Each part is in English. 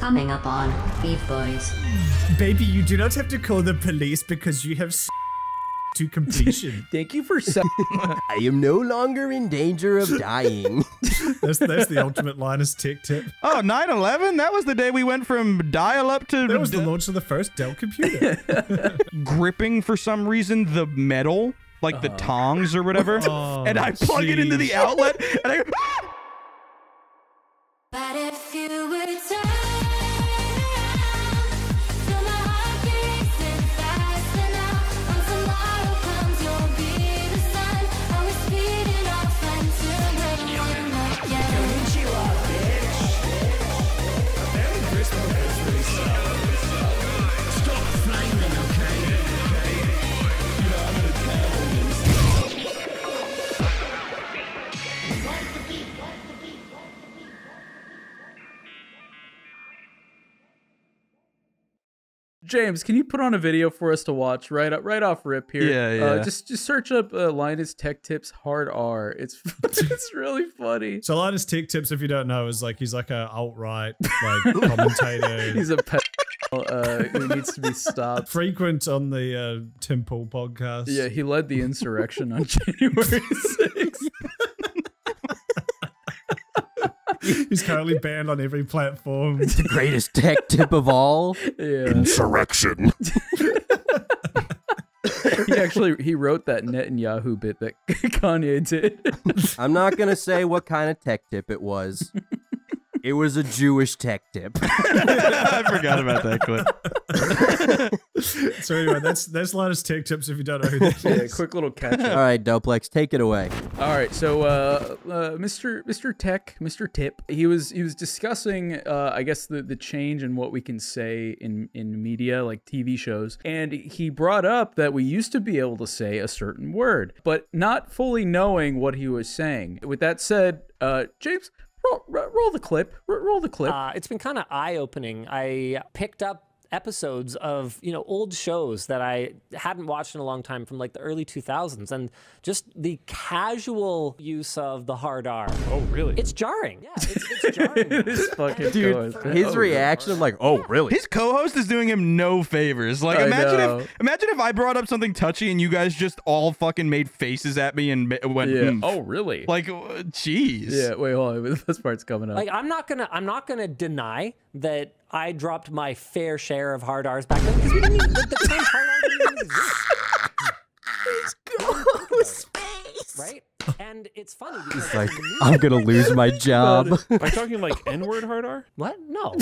Coming up on Beef Boys. Baby, you do not have to call the police because you have to completion. Thank you for I am no longer in danger of dying. That's the ultimate Linus tech tip. Oh, 9/11? That was the day we went from dial-up to... That was the launch of the first Dell computer. Gripping, for some reason, the metal, like the tongs or whatever, Oh, and I plug it into the outlet, and I go... But if you were turn around, feel my heart beating fast enough. When tomorrow comes, you'll be the sun. And we're speeding off until we're one again. Stop flaming, okay? James, can you put on a video for us to watch right off rip here? Yeah. Just search up Linus Tech Tips Hard R. It's it's really funny. So Linus tech tips, if you don't know, is like he's like a alt-right like commentator. He's a pet who needs to be stopped. Frequent on the Tim Pool podcast. Yeah, he led the insurrection on January 6th. He's currently banned on every platform. The greatest tech tip of all. Yeah. Insurrection. He wrote that Netanyahu bit that Kanye did. I'm not going to say what kind of tech tip it was. It was a Jewish tech tip. I forgot about that clip. So anyway, that's Linus tech tips if you don't know who that Yeah, is. quick little catch All up. right, Doplex, take it away. All right, so Mr. Tech, Mr. Tip, he was discussing I guess the change in what we can say in media, like TV shows, and he brought up that we used to be able to say a certain word, but not fully knowing what he was saying. With that said, James, roll the clip. Roll the clip. It's been kind of eye-opening. I picked up episodes of, old shows that I hadn't watched in a long time from like the early 2000s, and just the casual use of the hard R. Oh, really? It's jarring. Yeah, it's jarring. This fucking Dude, co-host. his reaction, like, oh, really? His co-host is doing him no favors. Like, I imagine know. if I brought up something touchy and you guys just all fucking made faces at me and went, Yeah. "Hmm." Oh, really? Like, jeez. Yeah. Wait, hold on. The best part's coming up. Like, I'm not gonna deny that I dropped my fair share of hard R's back then, because we didn't even, the term hard R didn't even exist. Right? And it's funny because Like, I'm going to lose my job. Am I talking like N-word hard R? what? No.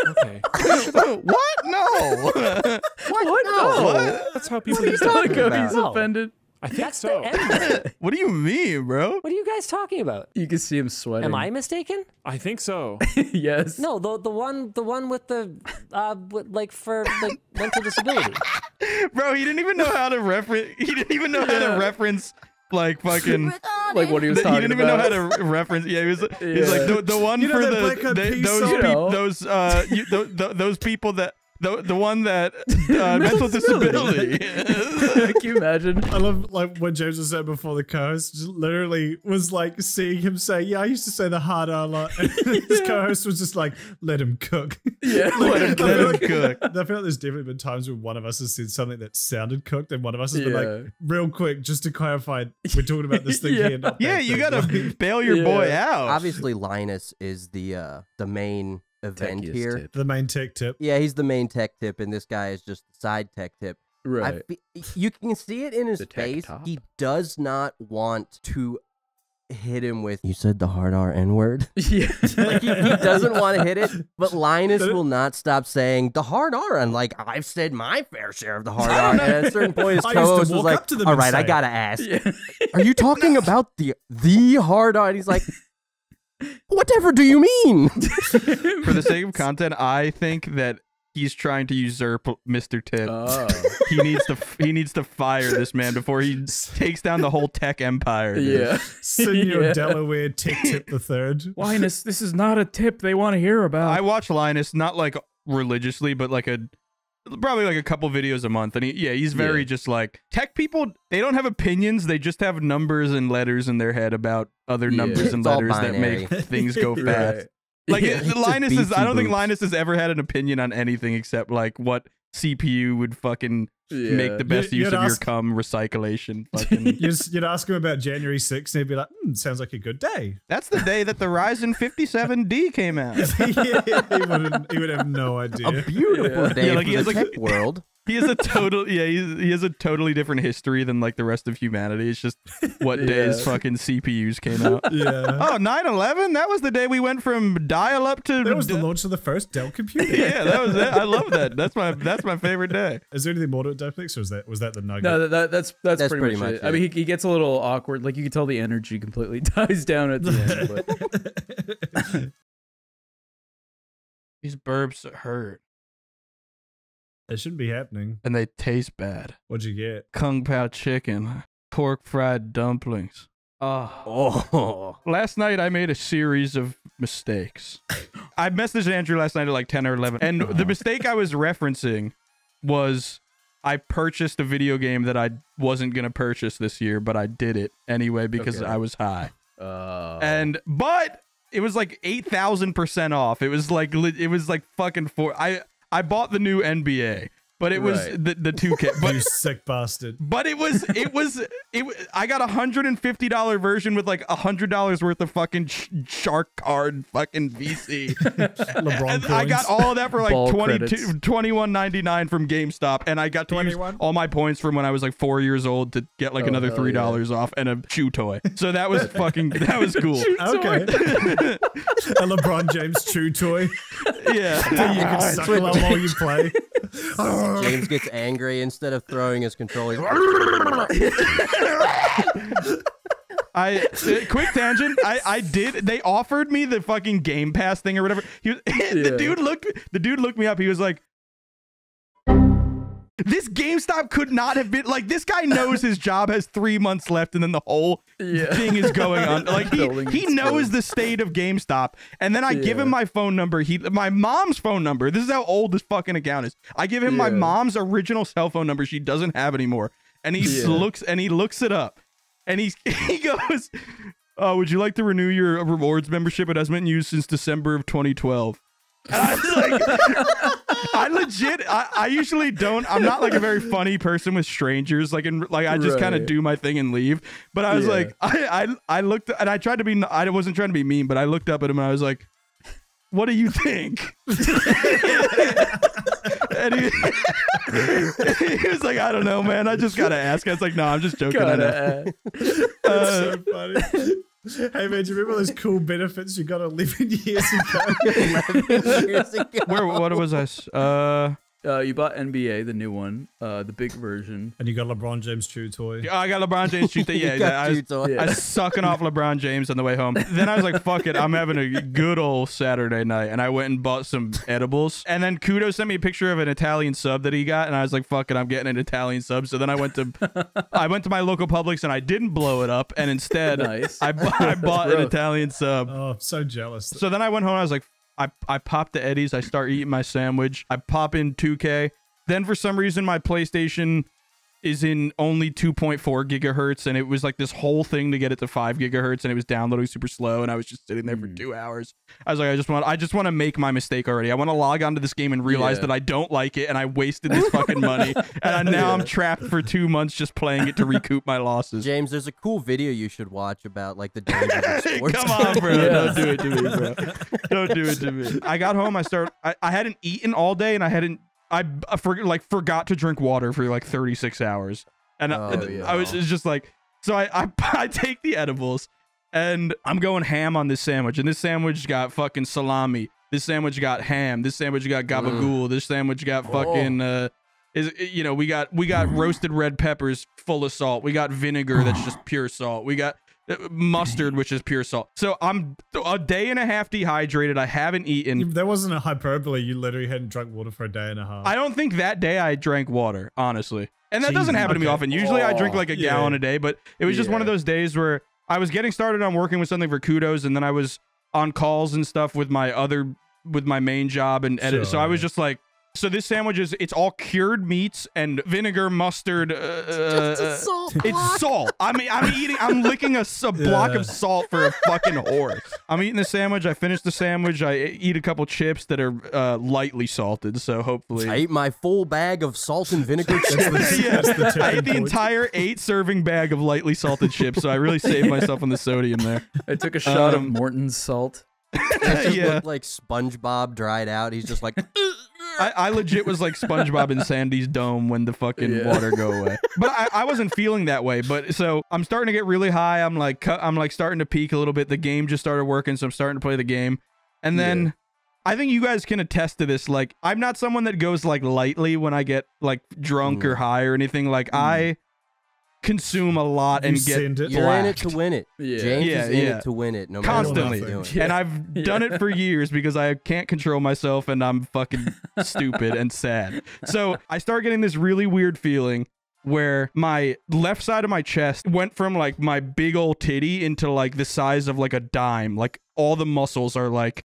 Okay. What? No. what? No. That's how people What are you use that talking term. about? He's No. offended. I think That's so. the N-word. What do you mean, bro? What are you guys talking about? You can see him sweating. Am I mistaken? I think so. Yes. No, the one with the for mental disability. Bro, he didn't even know how to reference. He didn't even know how to reference. Like fucking, Like what he was he talking didn't even know about. how to reference. Yeah, he's like Yeah. the one You know for that Black Eyed Peas song? those people that the one that mental disability. Can you imagine? I love like what James was saying before the co-host just literally was like seeing him say, yeah, I used to say the hard R a lot. And his co-host was just like, let him cook. Yeah. Let him cook. I feel like there's definitely been times when one of us has said something that sounded cooked and one of us has been Yeah. like, real quick, just to clarify, we're talking about this thing Yeah. here, not Yeah, that you thing. gotta Like, bail your boy Yeah. out. Obviously, Linus is the main event Techiest here. tip. the main tech tip. Yeah, he's the main tech tip, and this guy is just the side tech tip. Right. You can see it in his The tech face. top. He does not want to hit him with, you said the hard R N-word? Yeah. Like, he doesn't want to hit it, but Linus will not stop saying the hard R. And like, I've said my fair share of the hard R. And at a certain point, his I used to co-host was walk like, up to them all and right, I say- gotta ask, Yeah. are you talking about the hard R? And he's like, whatever do you mean? For the sake of content, I think that he's trying to usurp Mr. Tip. Oh. He needs to fire this man before he takes down the whole tech empire. Dude. Yeah. Senior Yeah. Delaware tech tip the third. Linus, this is not a tip they want to hear about. I watch Linus not like religiously, but like probably like a couple videos a month, and he's very just like, tech people, they don't have opinions, they just have numbers and letters in their head about other numbers and It's all letters that make binary. things go fast. Right. Like Yeah, Linus is. I don't think boobs. Linus has ever had an opinion on anything except like what CPU would fucking make the best You'd use of your ask- cum recyclation. Fucking. You'd ask him about January 6th, and he'd be like, sounds like a good day. That's the day that the Ryzen 57D came out. He would have no idea. A beautiful day Yeah, like for he the has, like- tech world. He has a total he has a totally different history than like the rest of humanity. It's just what days fucking CPUs came out. Yeah. Oh, 9/11? That was the day we went from dial up to That was the launch of the first Dell computer. Yeah, that was it. I love that. That's my favorite day. Is there anything more to it, Depix, or was that the nugget? No, that's That's pretty much it. I mean, he gets a little awkward. Like you can tell the energy completely dies down at the end. But These burps hurt It shouldn't be happening. and they taste bad. What'd you get? Kung Pao chicken, pork fried dumplings. Oh. Last night I made a series of mistakes. I messaged Andrew last night at like 10 or 11, and the mistake I was referencing was I purchased a video game that I wasn't gonna purchase this year, but I did it anyway because I was high. But it was like 8,000% off. It was like fucking I bought the new NBA, but it was Right. the 2K. But You sick bastard. But it was I got $150 version with like $100 worth of fucking shark card fucking VC. LeBron And I got points. all of that for like Ball 21.99 from GameStop, and I got to use 21? all my points from when I was like 4 years old to get like another hell $3 off and a chew toy. So that was cool. Okay. A LeBron James chew toy. Yeah. You can suckle on while you play. James gets angry instead of throwing his controller. Quick tangent. They offered me the fucking Game Pass thing or whatever. The dude looked me up. He was like, this GameStop could not have been like, this guy knows his job has 3 months left and then the whole thing is going on. Like he knows the state of GameStop. And then I give him my phone number. My mom's phone number. This is how old this fucking account is. I give him my mom's original cell phone number she doesn't have anymore. And he looks it up. And he goes, would you like to renew your rewards membership? It hasn't been used since December of 2012. And I was like, I usually don't. I'm not like a very funny person with strangers. I just kind of do my thing and leave. But I was like, I looked and I tried to be. I wasn't trying to be mean, but I looked up at him and I was like, "What do you think?" And he was like, "I don't know, man. I just gotta ask." I was like, "No, I'm just joking." I know. So funny. Hey man, do you remember those cool benefits you got 11 years ago? What was I? You bought NBA, the new one, the big version. And you got LeBron James chew toy. I got LeBron James shoot that. Yeah, I was sucking off LeBron James on the way home. Then I was like, fuck it, I'm having a good old Saturday night. And I went and bought some edibles. And then Kudo sent me a picture of an Italian sub that he got. And I was like, fuck it, I'm getting an Italian sub. So then I went to my local Publix and I didn't blow it up. And instead, I bought an Italian sub. Oh, I'm so jealous. So then I went home and I was like, I popped the Eddies. I start eating my sandwich. I pop in 2K. Then for some reason, my PlayStation is in only 2.4 gigahertz, and it was like this whole thing to get it to 5 gigahertz, and it was downloading super slow, and I was just sitting there for 2 hours. I was like, I just want to make my mistake already. I want to log onto this game and realize that I don't like it, and I wasted this fucking money, and now I'm trapped for 2 months just playing it to recoup my losses. James, there's a cool video you should watch about like the dangers of sports. Come on, bro. Don't do it to me, bro. Don't do it to me. I got home. I hadn't eaten all day, and I forgot to drink water for like 36 hours. And I was just like, so I take the edibles and I'm going ham on this sandwich. And this sandwich got fucking salami. This sandwich got ham. This sandwich got gabagool. This sandwich got fucking, we got roasted red peppers full of salt. We got vinegar that's just pure salt. We got mustard, which is pure salt. So I'm a day and a half dehydrated. I haven't eaten. That wasn't a hyperbole. You literally hadn't drunk water for a day and a half. I don't think that day I drank water, honestly. And that doesn't happen to me often. Usually I drink like a gallon a day, but it was just one of those days where I was getting started on working with something for Kudos, and then I was on calls and stuff with my main job and edit. So I was just like, So this sandwich it's all cured meats and vinegar, mustard. Just a salt block. It's salt. I'm licking a block of salt for a fucking horse. I'm eating the sandwich. I finish the sandwich. I eat a couple chips that are lightly salted. So hopefully, I ate my full bag of salt and vinegar chips. yeah, I ate the entire 8-serving bag of lightly salted chips. So I really saved myself on the sodium there. I took a shot of Morton's salt. It just looked like SpongeBob dried out. He's just like. I legit was like SpongeBob in Sandy's dome when the fucking water go away. But I wasn't feeling that way. But so I'm starting to get really high. I'm like starting to peak a little bit. The game just started working, so I'm starting to play the game. And then I think you guys can attest to this. Like, I'm not someone that goes like lightly when I get like drunk or high or anything. Like I consume a lot and get You're in it to win it. Yeah. James is in it to win it, no matter constantly. what he's doing. And I've done it for years because I can't control myself and I'm fucking stupid and sad. So I start getting this really weird feeling where my left side of my chest went from like my big old titty into like the size of like a dime. Like all the muscles are like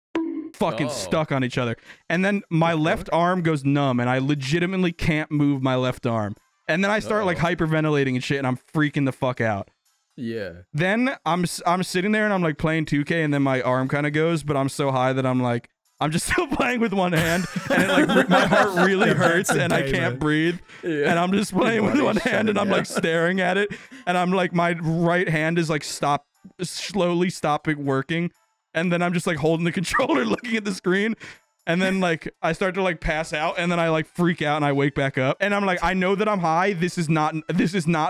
fucking stuck on each other. And then my left arm goes numb and I legitimately can't move my left arm. And then I start like hyperventilating and shit, and I'm freaking the fuck out. Yeah. Then I'm sitting there and I'm like playing 2K, and then my arm kind of goes, but I'm so high that I'm just still playing with one hand, and it like my heart really hurts, and I can't breathe, and I'm just playing with one hand, and I'm like staring at it, and I'm like my right hand is like slowly stopping working, and then I'm just like holding the controller, looking at the screen. And then like I start to like pass out, and then I like freak out and I wake back up, and I'm like, I know that I'm high. This is not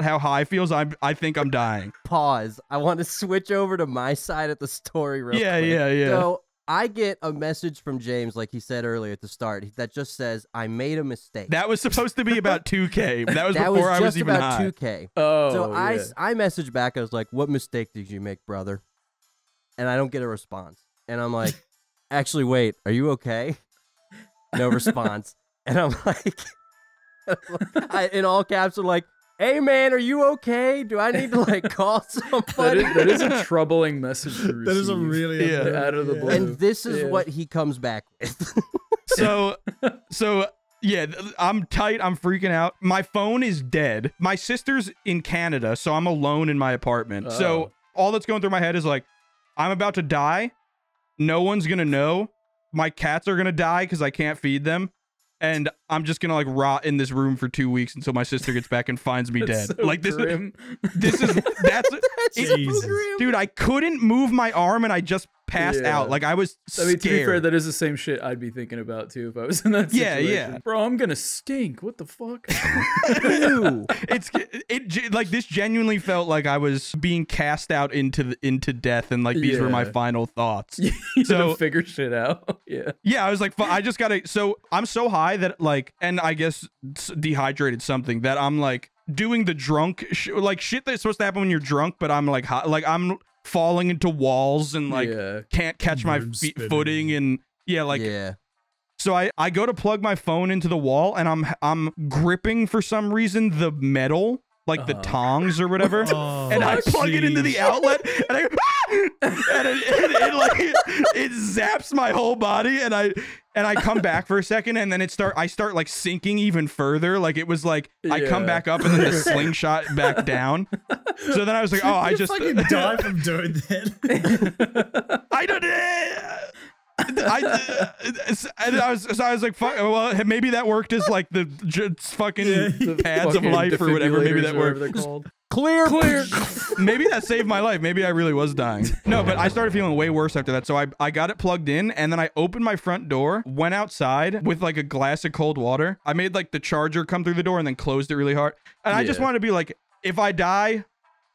how high feels. I think I'm dying. Pause. I want to switch over to my side of the story real quick. Yeah. So I get a message from James, like he said earlier at the start, that just says, I made a mistake. That was supposed to be about 2K. That was that before was I was just even about high. 2K. Oh, so I messaged back. I was like, what mistake did you make, brother? And I don't get a response. And I'm like, actually, wait, are you okay? No response. And I'm like, in all caps, I'm like, hey, man, are you okay? Do I need to, like, call somebody? That is a troubling message to receive. That is a really out of the blue. And this is what he comes back with. So yeah, I'm tight. I'm freaking out. My phone is dead. My sister's in Canada, so I'm alone in my apartment. So all that's going through my head is like, I'm about to die. No one's going to know. My cats are going to die because I can't feed them. And I'm just going to like rot in this room for 2 weeks until my sister gets back and finds me dead. So Like this grim. Dude, I couldn't move my arm and I just passed Yeah. out. Like I was scared. I mean, to be fair, that is the same shit I'd be thinking about too if I was in that situation. Yeah. Bro, I'm gonna stink. What the fuck? It like this genuinely felt like I was being cast out into death, and like these were my final thoughts. You So figure shit out. yeah, I was like, I just gotta. So I'm so high that like, and I guess dehydrated something that I'm like doing the drunk like shit that's supposed to happen when you're drunk, but I'm like high, like I'm falling into walls and like can't catch my footing and so I go to plug my phone into the wall and I'm gripping for some reason the metal, like the tongs or whatever, and I plug it into the outlet and I go, and it zaps my whole body and I come back for a second and then I start like sinking even further. Like it was like I come back up and then the slingshot back down. So then I was like, oh, I just fucking die from doing that. I don't. I was like, fuck, well, maybe that worked as like the fucking pads of life or whatever. Maybe that worked. Clear. Maybe that saved my life. Maybe I really was dying. No, but I started feeling way worse after that. So I got it plugged in and then I opened my front door, went outside with like a glass of cold water. I made like the charger come through the door and then closed it really hard. And I just wanted to be like, if I die,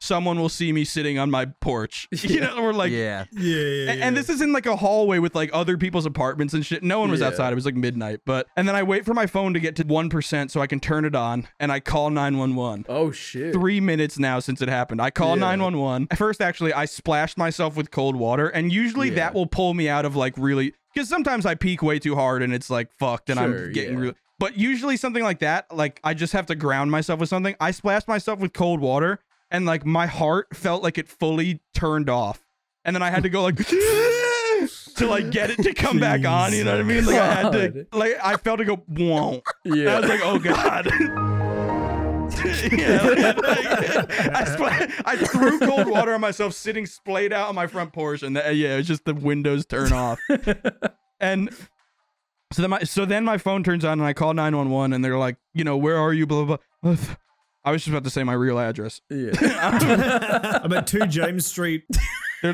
someone will see me sitting on my porch, you know, or like, and this is in like a hallway with like other people's apartments and shit. No one was outside. It was like midnight, and then I wait for my phone to get to 1% so I can turn it on and I call 911. Oh shit. 3 minutes now since it happened. I call 911. First, actually, I splashed myself with cold water, and usually that will pull me out of like really, because sometimes I peak way too hard and it's like fucked and I'm getting really, but usually something like that, like I just have to ground myself with something. I splashed myself with cold water. And like my heart felt like it fully turned off. And then I had to go like to like get it to come back on. You know what I mean? Like I had to, like I felt it go, whoa. Yeah. I was like, oh god. I threw cold water on myself sitting splayed out on my front porch, and yeah, it's just the windows turn off. And so then my phone turns on and I call 911 and they're like, you know, where are you? Blah blah blah. I was just about to say my real address. Yeah. I'm at 2 James Street.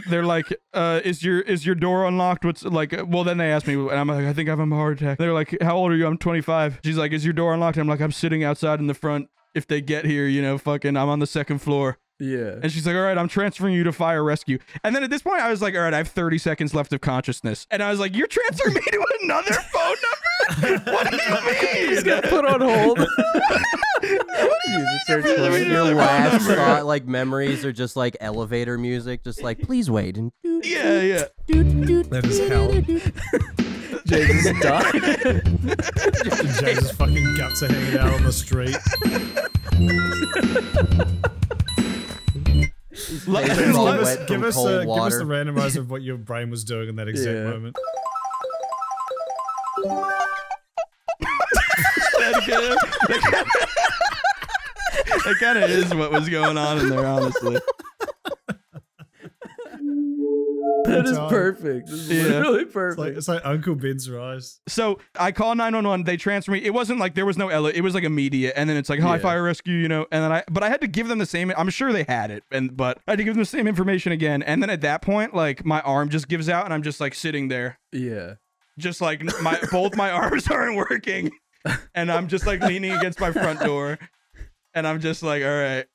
They're like, is your door unlocked? What's like? Well, then they asked me, and I'm like, I think I'm having a heart attack. They're like, how old are you? I'm 25. She's like, is your door unlocked? I'm like, I'm sitting outside in the front. If they get here, you know, fucking, I'm on the 2nd floor. Yeah. And she's like, all right, I'm transferring you to fire rescue. And then at this point, I was like, all right, I have 30 seconds left of consciousness. And I was like, you're transferring me to another phone number? What do you mean? He's got put on hold. Your last thought, like memories are just like elevator music, just like please wait and yeah. That is hell. James is dying. James' fucking guts are hanging out on the street. Give us the randomizer of what your brain was doing in that exact moment. That kind of is what was going on in there, honestly. That is perfect. This is really perfect. It's like Uncle Ben's rice. So I call 911. They transfer me. It wasn't like there was no it was like immediate. And then it's like hi fire rescue, you know. And then but I had to give them the same. I'm sure they had it, but I had to give them the same information again. And then at that point, like my arm just gives out, and I'm just like sitting there. Yeah. Just like both my arms aren't working, and I'm just like leaning against my front door, and I'm just like, all right.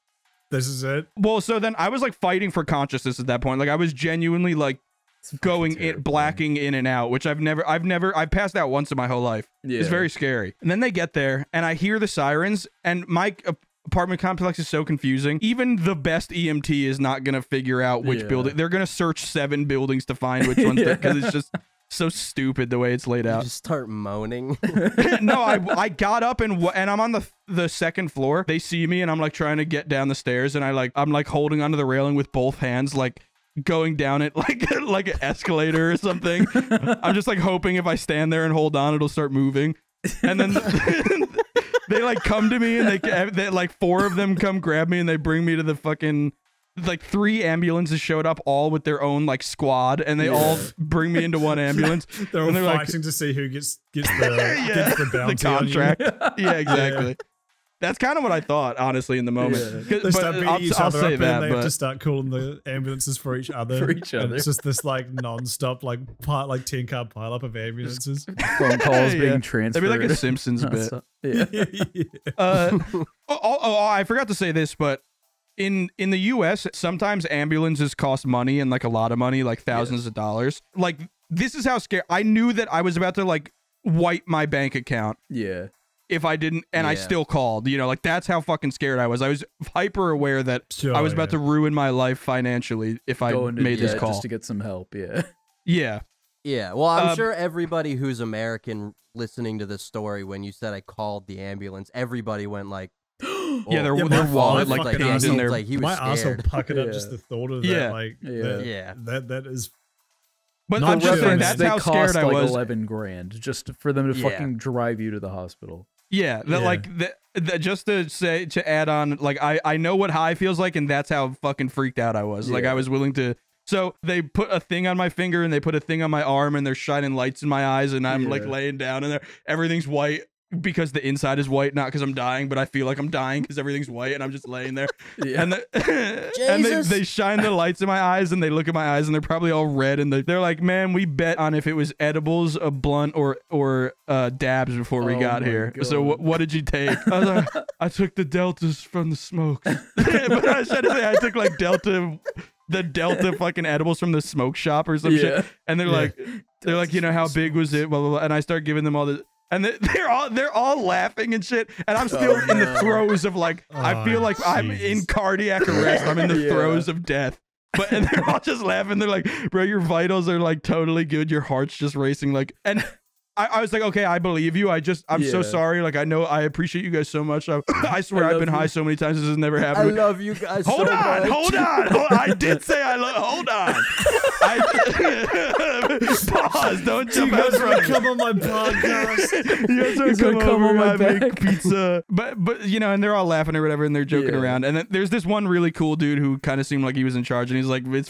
This is it. Well, so then I was like fighting for consciousness at that point. Like I was genuinely like going blacking in and out, which I've passed out once in my whole life. Yeah. It's very scary. And then they get there and I hear the sirens, and my apartment complex is so confusing. Even the best EMT is not going to figure out which building. They're going to search 7 buildings to find which ones, because it's just so stupid the way it's laid out. You just start moaning. No, I got up and I'm on the 2nd floor. They see me and I'm like trying to get down the stairs, and I'm like holding onto the railing with both hands, like going down it like an escalator or something. I'm just like hoping if I stand there and hold on, it'll start moving. And then they like come to me, and they like 4 of them come grab me, and they bring me to the fucking. Like 3 ambulances showed up, all with their own like squad, and they all bring me into one ambulance. They're all fighting to see who gets the bounty the contract. Yeah, exactly. Yeah. That's kind of what I thought, honestly, in the moment. They start beating each other up, and they have to but start calling the ambulances for each other. And it's just this like non-stop like 10-car pile-up of ambulances. Phone calls being transferred. That'd be like a Simpsons bit. I forgot to say this, but in the US, sometimes ambulances cost money, and like a lot of money, like thousands of dollars. Like this is how scared I knew that I was about to like wipe my bank account. Yeah. If I didn't, and I still called, you know, like that's how fucking scared I was. I was hyper aware that I was about to ruin my life financially if I made this call. Just to get some help. Yeah. Yeah. Yeah. Well, I'm sure everybody who's American listening to this story, when you said I called the ambulance, everybody went like, yeah, their wallet like was in there. Like he was my scared. asshole puckered up just the thought of that. Like, that is. But I'm just saying that's how scared I was. 11 grand just for them to fucking drive you to the hospital. Yeah, like just to add on, like I know what high feels like, and that's how fucking freaked out I was. Like I was willing to. So they put a thing on my finger and they put a thing on my arm, and they're shining lights in my eyes, and I'm like laying down, and everything's white. Because the inside is white, not because I'm dying, but I feel like I'm dying because everything's white and I'm just laying there. And, and they shine the lights in my eyes, and they look at my eyes, and they're probably all red, and they're like, man, we bet on if it was edibles, a blunt, or dabs before we got here. God. So what did you take? I was like, I took the Deltas from the smoke. But I should say I took like the Delta fucking edibles from the smoke shop or some shit. And they're like, you know, how big was it? Blah, blah, blah. And I start giving them all the. And they're all laughing and shit, and I'm still in the throes of like I feel like I'm in cardiac arrest. I'm in the throes of death. And they're all just laughing. They're like, "Bro, your vitals are like totally good. Your heart's just racing." Like, and I was like, okay, I believe you. I'm so sorry. Like, I know, I appreciate you guys so much. I swear I've been high so many times. This has never happened. I love you guys Hold so on, much. hold on. I did say I love. Hold on. Pause. Don't jump out front. Come on my podcast. You guys He's want gonna to come come on over my and I make back. pizza. But you know, and they're all laughing or whatever, and they're joking Yeah. around. And then there's this one really cool dude who kind of seemed like he was in charge, and he's like, it's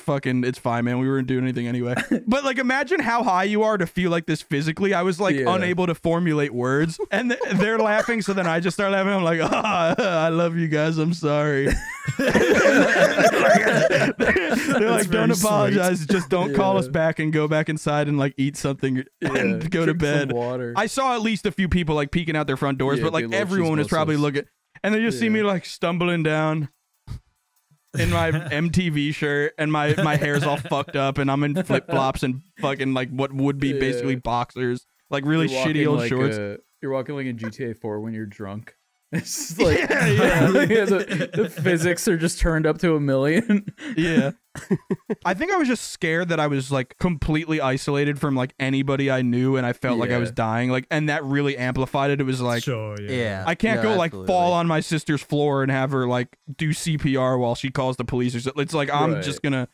fine, man. We weren't doing anything anyway. But like, imagine how high you are to feel like this physically. I was like unable to formulate words, and they're laughing. So then I just start laughing. I'm like, I love you guys. I'm sorry. They're like, don't very apologize. Just don't call us back and go back inside and like eat something and go to drink some bed. water. I saw at least a few people like peeking out their front doors, Yeah, but like they low-key everyone is smell probably sus. looking, and they just see me like stumbling down in my MTV shirt, and my hair's all fucked up, and I'm in flip flops and fucking like what would be basically boxers, like really You're shitty walking old like shorts. you're walking like in GTA 4 when you're drunk. It's just like Yeah. the physics are just turned up to 1,000,000. Yeah. I think I was just scared that I was like completely isolated from like anybody I knew, and I felt like I was dying, like, and that really amplified it. It was like, Sure, yeah. Yeah. I can't No, go like absolutely. fall on my sister's floor and have her like do CPR while she calls the police or something. It's like I'm Right. just gonna.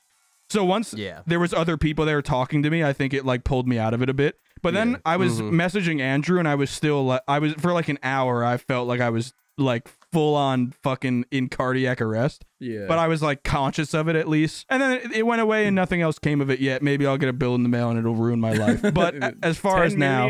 So once there was other people there talking to me, I think it like pulled me out of it a bit. But then I was messaging Andrew, and I was still like, I was for like an hour. I felt like I was like full on fucking in cardiac arrest. Yeah. But I was like conscious of it at least. And then it went away and nothing else came of it yet. Maybe I'll get a bill in the mail and it'll ruin my life. But as far as now,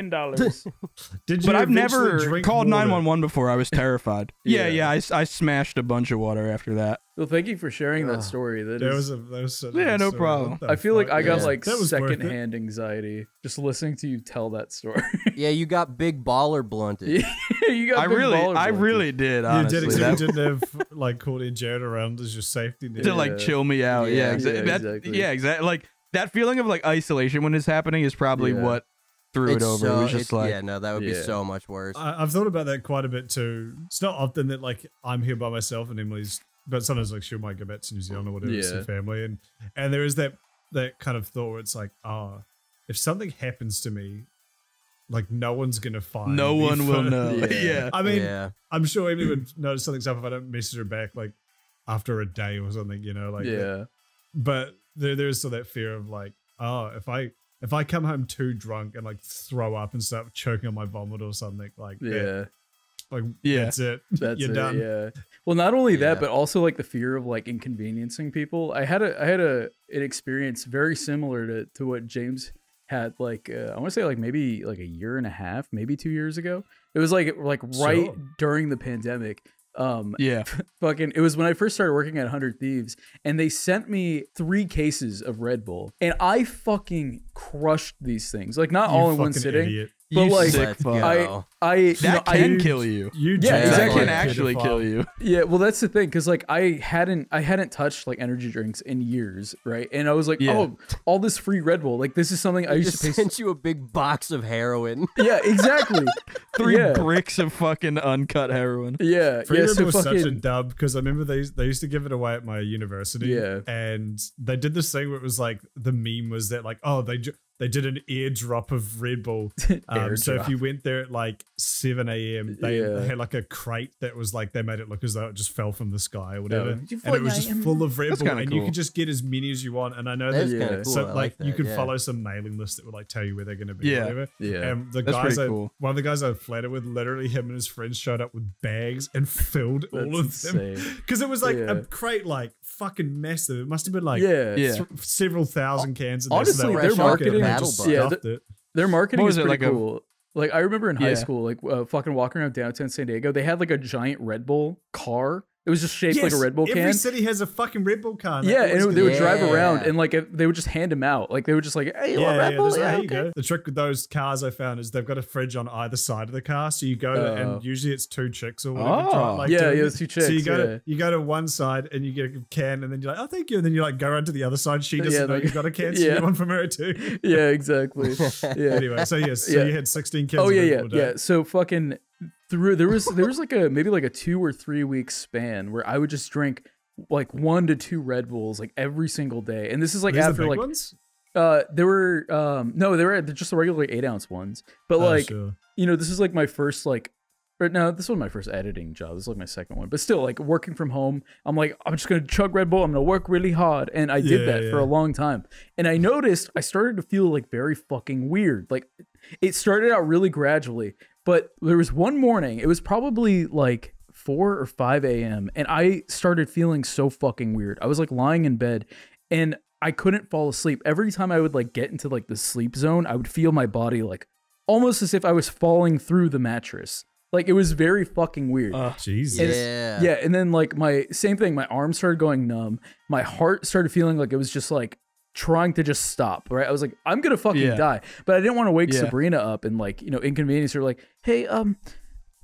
Did you but I've eventually never drink called water? 911 before. I was terrified. Yeah, I smashed a bunch of water after that. Well, thank you for sharing that story. That is, That was such Yeah, a no story. problem. What the I feel like fuck? I got Yeah. like That was worth it. secondhand anxiety just listening to you tell that story. Yeah, you got big baller blunted. You got big baller I blunted. really did, You honestly. did, except That- you didn't have like Courtney and Jared around as your safety net. to like chill me out. Yeah, Yeah, exactly. yeah, exactly. Like that feeling of like isolation when it's happening is probably Yeah. what threw it over. It was just like, yeah, no, that would be Yeah. so much worse. I've thought about that quite a bit too. It's not often that like I'm here by myself and Emily's, but sometimes like she might go back to New Zealand or whatever, Yeah. see family, and there is that kind of thought where it's like, oh, if something happens to me, like no one's gonna find no me one will for- know. Yeah. Yeah. I mean, Yeah. I'm sure Emily would notice something's up if I don't message her back like after a day or something, you know, like Yeah. but there is still that fear of like, oh, if I come home too drunk and like throw up and start choking on my vomit or something, like Yeah. Yeah. that's it. That's You're it, done. yeah. Well, not only Yeah. that, but also like the fear of like inconveniencing people. I had an experience very similar to what James had. Like I want to say like maybe like a year and a half, maybe 2 years ago. It was like right Sure. during the pandemic. Yeah. Fucking, it was when I first started working at 100 Thieves, and they sent me 3 cases of Red Bull, and I fucking crushed these things. Like not You all in one fucking sitting, idiot. but You like sick Let's fuck. go. That can kill you. You Yeah, just exactly. That can like actually pedophile. kill you. Yeah, well, that's the thing, because like I hadn't touched like energy drinks in years, right? And I was like, Yeah. oh, all this free Red Bull, like this is something I They used just to pay. sent you a big box of heroin. Yeah, exactly. 3 yeah. bricks of fucking uncut heroin. Yeah, Free yeah. Red So Bull was such a fucking dub because I remember they used to give it away at my university. Yeah. And they did this thing where it was like the meme was that like, oh, they did an airdrop of Red Bull. So if Airdrop. you went there at like 7 a.m., they Yeah. had like a crate that was like they made it look as though it just fell from the sky or whatever. Oh. And it was just full of Red That's Bull, kinda and you cool. could just get as many as you want. And I know That's that kind of cool. so I like like you that, could yeah. follow some mailing lists that would like tell you where they're going to be. Yeah. Or whatever. Yeah. And the That's guys, pretty cool. one of the guys I flattered with, literally him and his friends showed up with bags and filled all of That's them insane. because it was like Yeah. a crate like fucking massive. It must have been like Yeah. Yeah. several thousand cans. In Honestly, there, so their they fucking marketing- just Yeah, stuffed it. Their marketing What is was it, pretty like a- cool. Like I remember in high Yeah. school, like fucking walking around downtown San Diego, they had like a giant Red Bull car. It was just shaped like a Yes, Red Bull every can. city has a fucking Red Bull can. Yeah, and they would drive Yeah. around and like they would just hand them out. Like they would just like, hey, you want Red Bull? there's like, Yeah, here you okay. go. The trick with those cars I found is they've got a fridge on either side of the car, so you go and usually it's 2 chicks or whatever. Oh. like Yeah, doing yeah, it. it's 2 So you chicks, go yeah. to one side and you get a can, and then you're like, oh, thank you, and then you like go around to the other side. She doesn't Yeah, know like- you've got a can, so you yeah. get one from her too. Yeah, exactly. Yeah. Anyway, so yes, so Yeah. you had 16 cans. Oh of yeah, Red yeah, Bull a day. yeah. So fucking there was like a maybe like a 2 or 3 week span where I would just drink like 1 to 2 Red Bulls like every single day, and this is like These are the after big like ones? They were no, they were just the regular 8-ounce ones. But like, sure. you know, this is like my first like. Right now, this was my first editing job. This is like my second one, but still, like working from home, I'm like, I'm just gonna chug Red Bull. I'm gonna work really hard, and I did that for a long time. And I noticed I started to feel like very fucking weird. Like it started out really gradually, but there was one morning. It was probably like 4 or 5 a.m. and I started feeling so fucking weird. I was like lying in bed, and I couldn't fall asleep. Every time I would like get into like the sleep zone, I would feel my body like almost as if I was falling through the mattress. Like it was very fucking weird. Jesus. Yeah, and then like my same thing, my arms started going numb. My heart started feeling like it was just like trying to just stop, right? I was like, I'm gonna fucking die. But I didn't want to wake Sabrina up and like, you know, inconvenience her like, hey,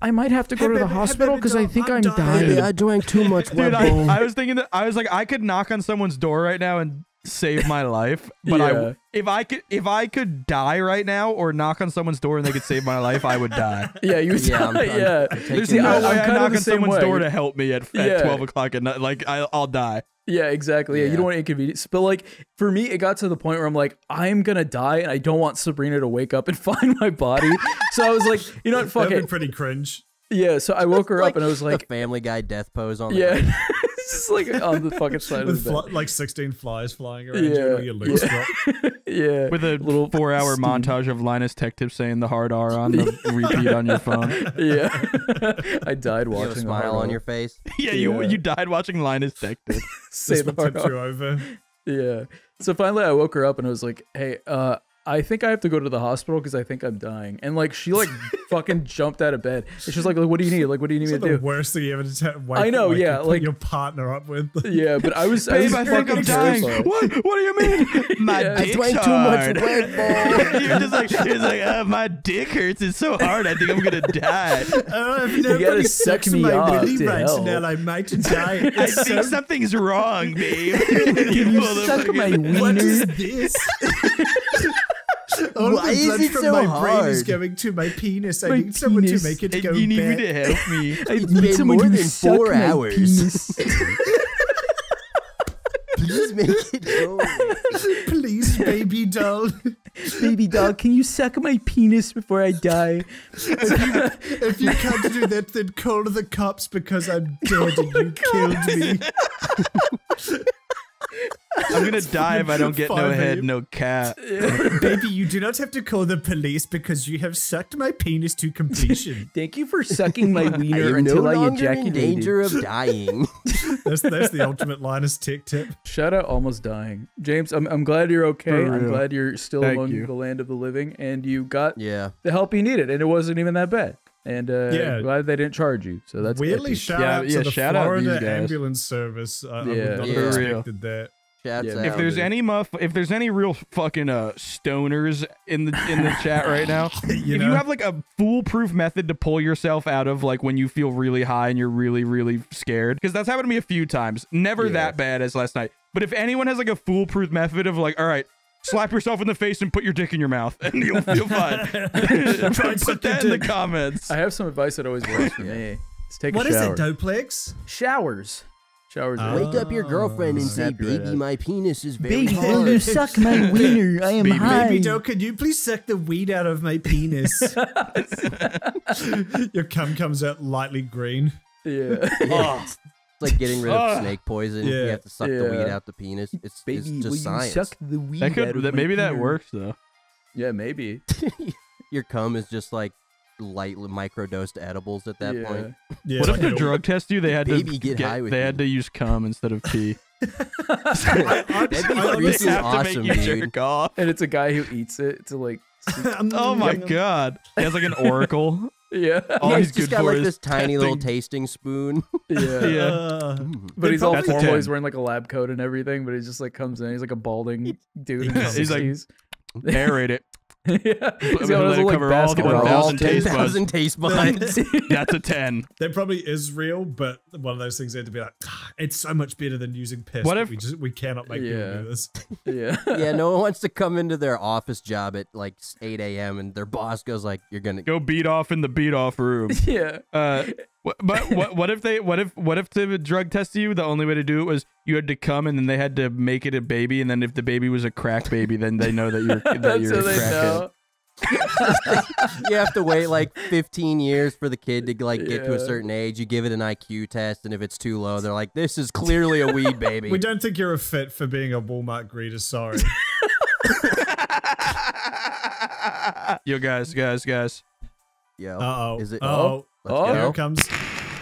I might have to go to the hospital because I think I'm dying. Maybe I drank too much Dude, Red Bull. I was thinking that I was like, I could knock on someone's door right now and save my life, but if I could die right now or knock on someone's door and they could save my life, I would die. Yeah, you would die. There's no way I knock on someone's door to help me at 12 o'clock at night. Like I'll die. Yeah, exactly. Yeah, you don't want to inconvenience. But like for me, it got to the point where I'm like, I'm gonna die, and I don't want Sabrina to wake up and find my body. So I was like, you know what, fuck That'd it. be pretty cringe. Yeah, so I woke her up and I was like, the Family Guy death pose on. Yeah, it's just like on the fucking side of the bed. Like 16 flies flying around you, your loose drop. Yeah, with a little 4-hour montage of Linus Tech Tips saying the hard R on the repeat on your phone. Yeah, I died watching. You have a smile on your face. Yeah, you died watching Linus Tech Tips. Say the hard tipped you over. Yeah. So finally, I woke her up and I was like, "Hey, I think I have to go to the hospital because I think I'm dying." And like she like fucking jumped out of bed. And she's like, "What do you need? Like, what do you need me to do?" The worst thing you ever I know, yeah, put like your partner up with. Yeah, but I was. Babe, I think I'm dying. What? What do you mean? My dick's drank hard. too much Red Bull. You're just like, it's like, my dick hurts. It's so hard. I think I'm gonna die. If You gotta nobody suck sucks me my off willy to right hell. now, I might die. I think something's wrong, babe. Can you suck my What is wiener? this? All Why the is blood it from so my brain is hard? going to my penis. I My need someone penis. to make it And go you need me back. to help me. It's been more than 4 hours. Please make it go. Please, baby doll. Baby dog, can you suck my penis before I die? If you can't do that, then call the cops because I'm dead and you killed me. I'm gonna die if I don't get no 5 head, a.m. no cat. Baby, you do not have to call the police because you have sucked my penis to completion. Thank you for sucking my I wiener am until no I longer in ejaculated. danger of dying. That's the ultimate Linus Tech tip. Shout out almost dying. James, I'm glad you're okay. For I'm real. glad you're still Thank among you. the land of the living and you got Yeah. the help you needed and it wasn't even that bad. And Yeah. glad they didn't charge you. So that's Weirdly, epic. shout Yeah, out yeah, to the shout out these Florida guys. ambulance service. I would Yeah. not Yeah. have For real. expected that. Shouts Yeah, out. If there's dude. any if there's any real fucking stoners in the chat right now, if you have like a foolproof method to pull yourself out of like when you feel really high and you're really scared, because that's happened to me a few times. Never that bad as last night. But if anyone has like a foolproof method of like, all right, slap yourself in the face and put your dick in your mouth and you'll feel fine. Put that in the comments. I have some advice that always works for me. Let's take What a is shower. it, Doplex? Showers. Showers. are Wake up your girlfriend and say, Snap your head "Baby, out. my penis is very Baby, hard." you suck my wiener. I am Baby. high. Baby doll, can you please suck the weed out of my penis? Your cum comes out lightly green. Yeah. Yeah. It's like getting rid of snake poison. You Yeah. have to suck the weed Yeah. out the penis. It's Baby, will just you science. suck the weed That out could of my maybe that wiener? works though. Yeah, maybe. Your cum is just like lightly microdosed edibles at that Yeah. point. Yeah, What if like to a- drug test you? They had Baby, to get high with they me. had to use cum instead of pee. That'd be I They freaking have to awesome, make you dude. jerk off. And it's a guy who eats it to like. Oh my god. He has like an oracle. Yeah. All Yeah, he's he's just good got for like is this tiny little testing. tasting spoon. Yeah. Yeah. But he's all That's a formal. 10. He's wearing like a lab coat and everything. But he just like comes in. He's like a balding dude. In his He's like, 60s. Narrate it. Yeah. He's Let got one of it those like cover all the basketball. 1,000 taste buds. 10,000 taste buds. That's a 10. That probably is real, but one of those things they had to be like, it's so much better than using piss. What but if- we cannot make Yeah. people do this? Yeah. Yeah, no one wants to come into their office job at like 8 a.m. and their boss goes like, "You're gonna." Go beat off in the beat off room. Yeah. What if to drug test you, the only way to do it was you had to come and then they had to make it a baby, and then if the baby was a crack baby, then they know that you're a crackhead. You have to wait like 15 years for the kid to like get to a certain age. You give it an IQ test, and if it's too low, they're like, "This is clearly a weed baby." We don't think you're a fit for being a Walmart greeter. Sorry. Yo, guys. Yo, Uh-oh. is it? Uh-oh. Let's Here go. it comes.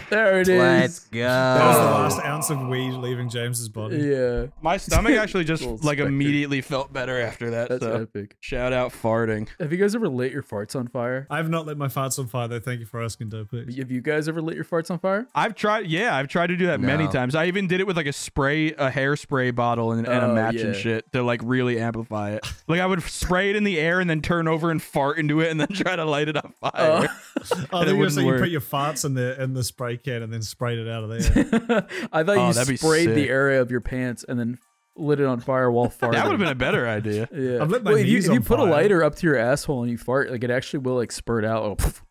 There it is. Let's go. That was the last ounce of weed leaving James's body. Yeah. My stomach actually just Little like specter. immediately felt better after that. That's so epic. shout out farting. Have you guys ever lit your farts on fire? I have not lit my farts on fire, though. Thank you for asking, Dopix. Have you guys ever lit your farts on fire? I've tried to do that many No. times. I even did it with like a hairspray bottle and a match and yeah. shit to like really amplify it. Like I would spray it in the air and then turn over and fart into it and then try to light it on fire. Oh, And then it you were wouldn't saying you work. put your farts in the spray can and then sprayed it out of there. I thought that'd be you sprayed the sick. area of your pants and then lit it on fire while farting. That would have been a better idea. Yeah. I've lit my Well, knees if you on put a fire. lighter up to your asshole and you fart, like it actually will like spurt out. Oh, pff.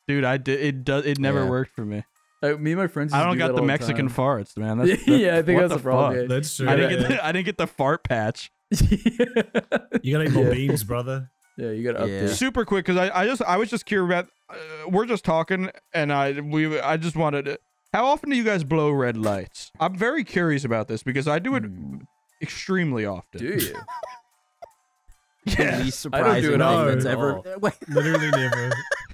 Dude, I did it never Yeah. worked for me. Me and my friends. I used to don't do got that the all Mexican time. farts, man. That's, Yeah, I think what that's the fuck? problem. Yeah. That's true. I Yeah. didn't get the fart patch. You gotta eat more Yeah. beans, brother. Yeah, you gotta Yeah. update. Super quick, because I was just curious about. We're just talking, and I just wanted to. How often do you guys blow red lights? I'm very curious about this because I do it extremely often. Do you? The least I don't do surprising it thing all that's at ever. all. Wait, Literally never.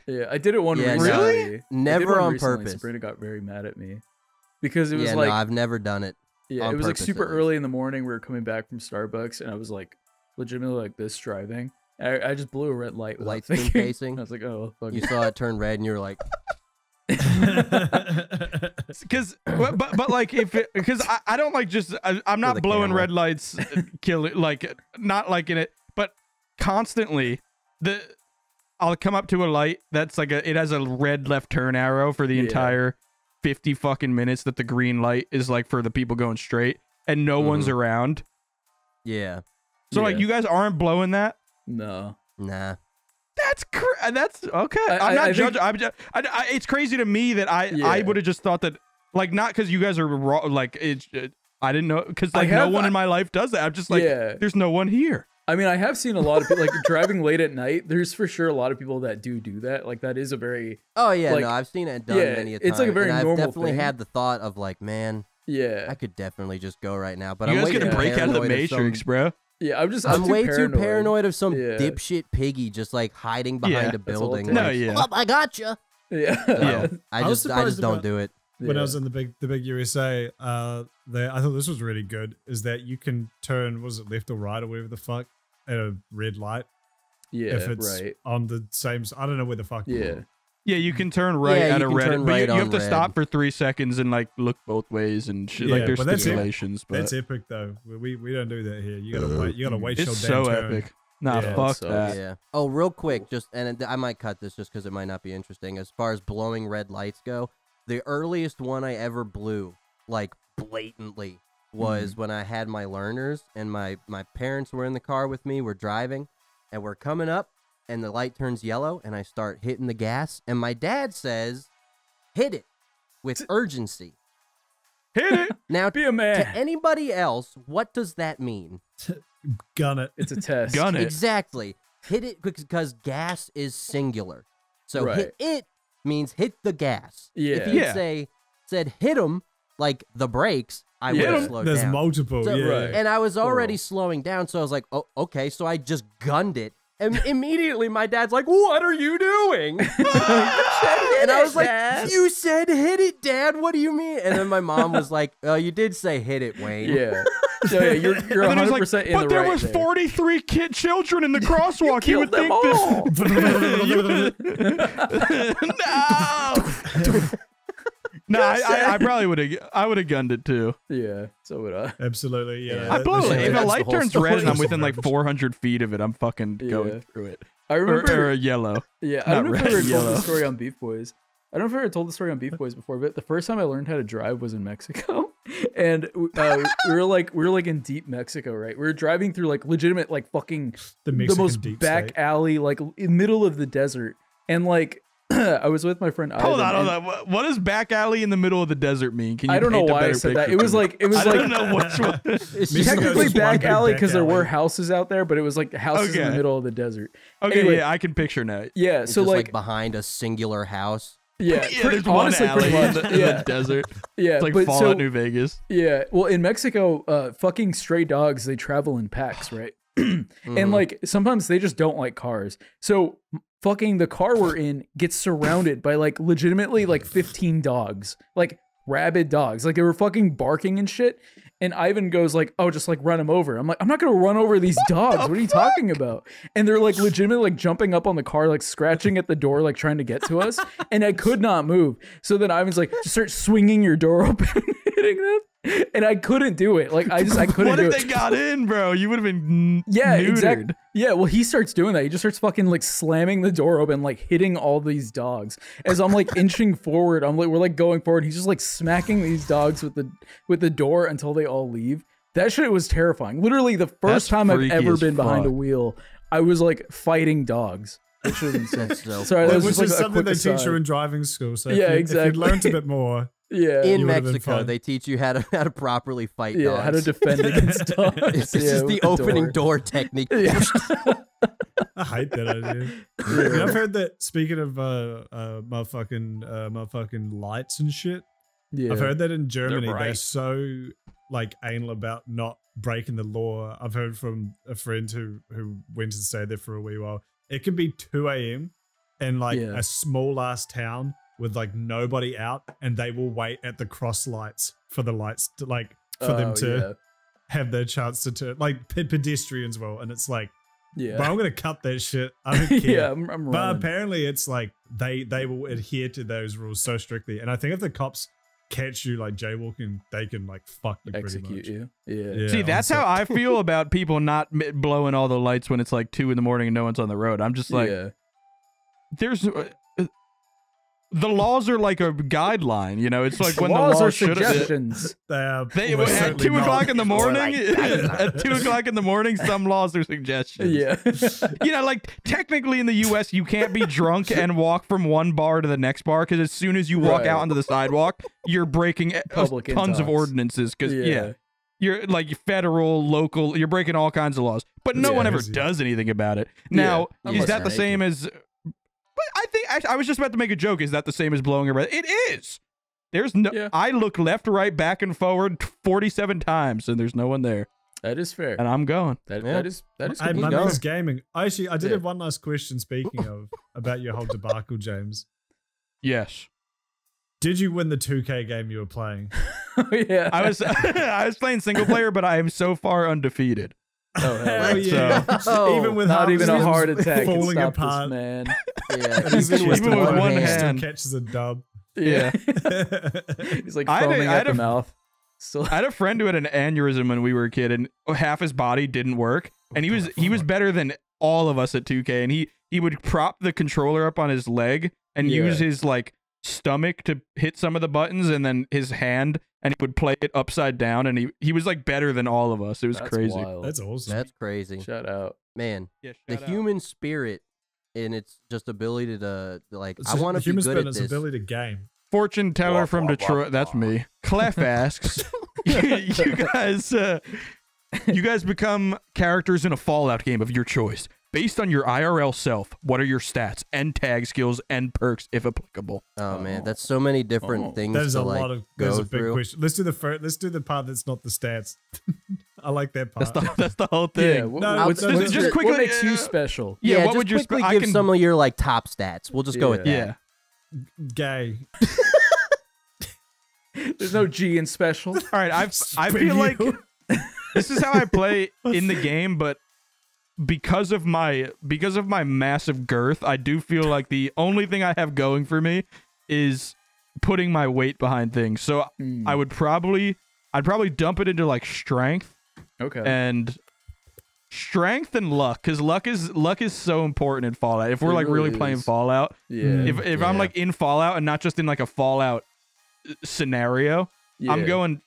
Yeah, I did it one Yeah, recently. no. I did Never one on recently. purpose. Sabrina got very mad at me because it was yeah, like no, I've never done it. yeah, on it was like purpose, super at least. early in the morning. We were coming back from Starbucks, and I was like legitimately like this driving. I just blew a red light without Lights been thinking. pacing? I was like, oh, fuck You it. saw it turn red, and you were like, Because, but like because I don't like just I'm the not blowing camera. red lights, kill it like not like in it, but constantly I'll come up to a light that's like it has a red left turn arrow for the Yeah. entire 50 fucking minutes that the green light is like for the people going straight, and no one's around. "Yeah, So like Yeah. you guys aren't blowing that. No. nah." That's okay. I I'm not think- judging. It's crazy to me that I Yeah. would have just thought that like not because you guys are raw, like it's. I didn't know because I like have- no one in my life does that. I'm just like, Yeah. there's no one here. I mean, I have seen a lot of people like driving late at night. There's for sure a lot of people that do that. Like that is a very Oh yeah, Like, no, I've seen it done yeah, many a time. it's like a very and I've normal definitely thing. had the thought of like, man, yeah. I could definitely just go right now. But You I'm guys way gonna too break out of the paranoid matrix, some- bro. Yeah, I'm too way too paranoid of some Yeah. dipshit piggy just like hiding behind Yeah, a that's all it building. takes. No, like, yeah. "Oh, I gotcha. Yeah. Yeah. I was just surprised don't about- do it. When I Yeah. was in the big USA, I thought this was really good. Is that you can turn, was it left or right or whatever the fuck, at a red light Yeah, if it's right. on the same. I don't know where the fuck. Yeah. Yeah, you can turn right Yeah, at you a can red, turn but right you have on to red. stop for 3 seconds and like look both ways and shit. Like Yeah, there's well, that's it. stipulations, but That's epic though. We don't do that here. You gotta wait. You gotta wait. it's your damn so turn. epic. Nah, Yeah, fuck so- that. Yeah. Oh, real quick, just and I might cut this just because it might not be interesting. As far as blowing red lights go, the earliest one I ever blew, like blatantly, was when I had my learners and my parents were in the car with me. We're driving, and we're coming up, and the light turns yellow, and I start hitting the gas, and my dad says, "Hit it with urgency." Hit it. Now, Be a man. to anybody else, what does that mean? Gun it. It's a test. Gun it. Exactly. Hit it because gas is singular. So Right. hit it means hit the gas. Yeah. If you Yeah. said hit them like the brakes, I would Yeah. have slowed There's down. multiple. So- yeah. Right. And I was already Plural. slowing down, so I was like, oh, okay. So I just gunned it. And immediately my dad's like, what are you doing? And I was like, you said hit it, Dad. What do you mean? And then my mom was like, oh, you did say hit it, Wayne. Yeah. So yeah, you're And then he's 100% like, in but the there right was there. 43 children in the crosswalk. You would Killed think them all. no, I probably would have. I would have gunned it too. Yeah. So would I. Absolutely. Yeah. I blow it. If a that's the light whole turns story. red and I'm within like 400 feet of it, I'm fucking Yeah. going through it. I Or, remember. or a yellow. Yeah, I don't Not know if I red, ever told yellow. the story on Beef Boys. I don't know if I ever told the story on Beef Boys before, but the first time I learned how to drive was in Mexico, and we were like in deep Mexico, right? We were driving through like legitimate like fucking The the Mexican most deep back state. alley, like in middle of the desert, and like I was with my friend. Hold Ivan, on, and hold on. What does back alley in the middle of the desert mean? Can you I don't know paint a why I better said that. picture It was for me? like it was I like don't know which one. It's Me just too. technically Just one back big alley back because there were alley. houses out there, but it was like houses in Okay. the middle of the desert. Okay, Anyway. yeah, I can picture now. Yeah, it's so just like behind a singular house. yeah, Yeah, pretty- there's one honestly, alley pretty in much. the, in Yeah, the desert. yeah. It's like but Fallout so, New Vegas. yeah, well, in Mexico, fucking stray dogs they travel in packs, right? And like sometimes they just don't like cars. So fucking the car we're in gets surrounded by like legitimately like 15 dogs, like rabid dogs. Like they were fucking barking and shit. And Ivan goes like, "Oh, just like run them over." I'm like, "I'm not gonna run over these dogs. What are you talking about?" And they're like legitimately like jumping up on the car, like scratching at the door, like trying to get to us. And I could not move. So then Ivan's like, "Just start swinging your door open, and hitting them." And I couldn't do it. Like I couldn't What do if it. they got in, bro? You would have been Yeah, neutered. exactly. Yeah, well, he starts doing that. He just starts fucking like slamming the door open, like hitting all these dogs. As I'm like inching forward, we're like going forward. He's just like smacking these dogs with the door until they all leave. That shit was terrifying. Literally, the first That's time I've freaky ever as been behind a fuck. wheel, I was like fighting dogs. Which was insane. That's so Sorry, that was Which just like is a something quick they teach aside. you in driving school. So Yeah, if exactly. you learned a bit more, Yeah, in you would've been Mexico, fine. they teach you how to properly fight yeah, dogs. how to defend against dogs. This Yeah, is with the opening door technique. Yeah. I hate that idea. I mean, I've heard that. Speaking of motherfucking lights and shit, Yeah. I've heard that in Germany they're bright. so like anal about not breaking the law. I've heard from a friend who went and stayed there for a wee while. It can be 2 a.m. in like Yeah. a small ass town with like nobody out, and they will wait at the cross lights for the lights to like for them Oh, to have their chance to turn, like pedestrians will, and it's like, yeah. but I'm gonna cut that shit. I don't care. Yeah, I'm But running. apparently, it's like they will adhere to those rules so strictly, and I think if the cops catch you like jaywalking, they can like fuck you pretty Execute much. you. Yeah. Yeah, See, that's how I feel about people not blowing all the lights when it's like 2 in the morning and no one's on the road. I'm just like, yeah. there's the laws are like a guideline, you know. It's like when the Laws law are should have. suggestions. They are They almost at certainly 2 not. o'clock in the morning. guidelines. At 2 o'clock in the morning, some laws are suggestions. Yeah. You know, like technically in the U.S., you can't be drunk and walk from one bar to the next bar because as soon as you walk Right. out onto the sidewalk, you're breaking Public tons of intox. ordinances. Because Yeah. you're like federal, local, you're breaking all kinds of laws, but no Yeah. one ever Crazy. does anything about it. Now, Yeah. is Unless that you're the same naked. as? But I think I was just about to make a joke. Is that the same as blowing a breath? It is. There's no. Yeah. I look left, right, back, and forward 47 times, and there's no one there, That is fair. and I'm going. That Yeah. is Hey, completely my go. name's gaming. I did Yeah. have one last question. Speaking of about your whole debacle, James, Yes, did you win the 2K game you were playing? yeah. I was. I was playing single player, but I am so far undefeated. Oh, hell Hell yeah. yeah! Oh, Even with Not half even a his heart limbs attack can falling stop apart, this man. Yeah, his even with chest Even with one one still hand. catches a dub. Yeah. He's He's like I had a- foaming I at had the a- mouth. Still. I had a friend who had an aneurysm when we were a kid, and half his body didn't work, and he was better than all of us at 2K, and he would prop the controller up on his leg and Yeah. use his like stomach to hit some of the buttons, and then his hand, and he would play it upside down, and he was like better than all of us. It was That's crazy. wild. That's awesome. That's crazy, Shout out. man. Yeah, The shout out. human spirit and its just ability to like. It's I just want the to be human good spirit at and its this. ability to game. Fortune teller from Detroit. That's me. Clef asks, you guys become characters in a Fallout game of your choice. Based on your IRL self, what are your stats and tag skills and perks if applicable? Oh man, that's so many different Oh. things That is to a like lot of. There's go a big through. question. Let's do the first. Let's do the part that's not the stats. I like that part. That's the whole Yeah. thing. No, What's, just- what's just your- quickly, what makes you special? Yeah, what just would your quickly I give can some of your like top stats? We'll just go with that. yeah. Gay. There's no G in special. All right, I Spin feel like you. this is how I play in the game, but because of my massive girth, I do feel like the only thing I have going for me is putting my weight behind things. So I'd probably dump it into like strength Okay. and luck, because luck is so important in Fallout. If we're It like really really playing is. Fallout, yeah. if I'm Yeah. like in Fallout and not just in like a Fallout scenario, I'm Yeah. going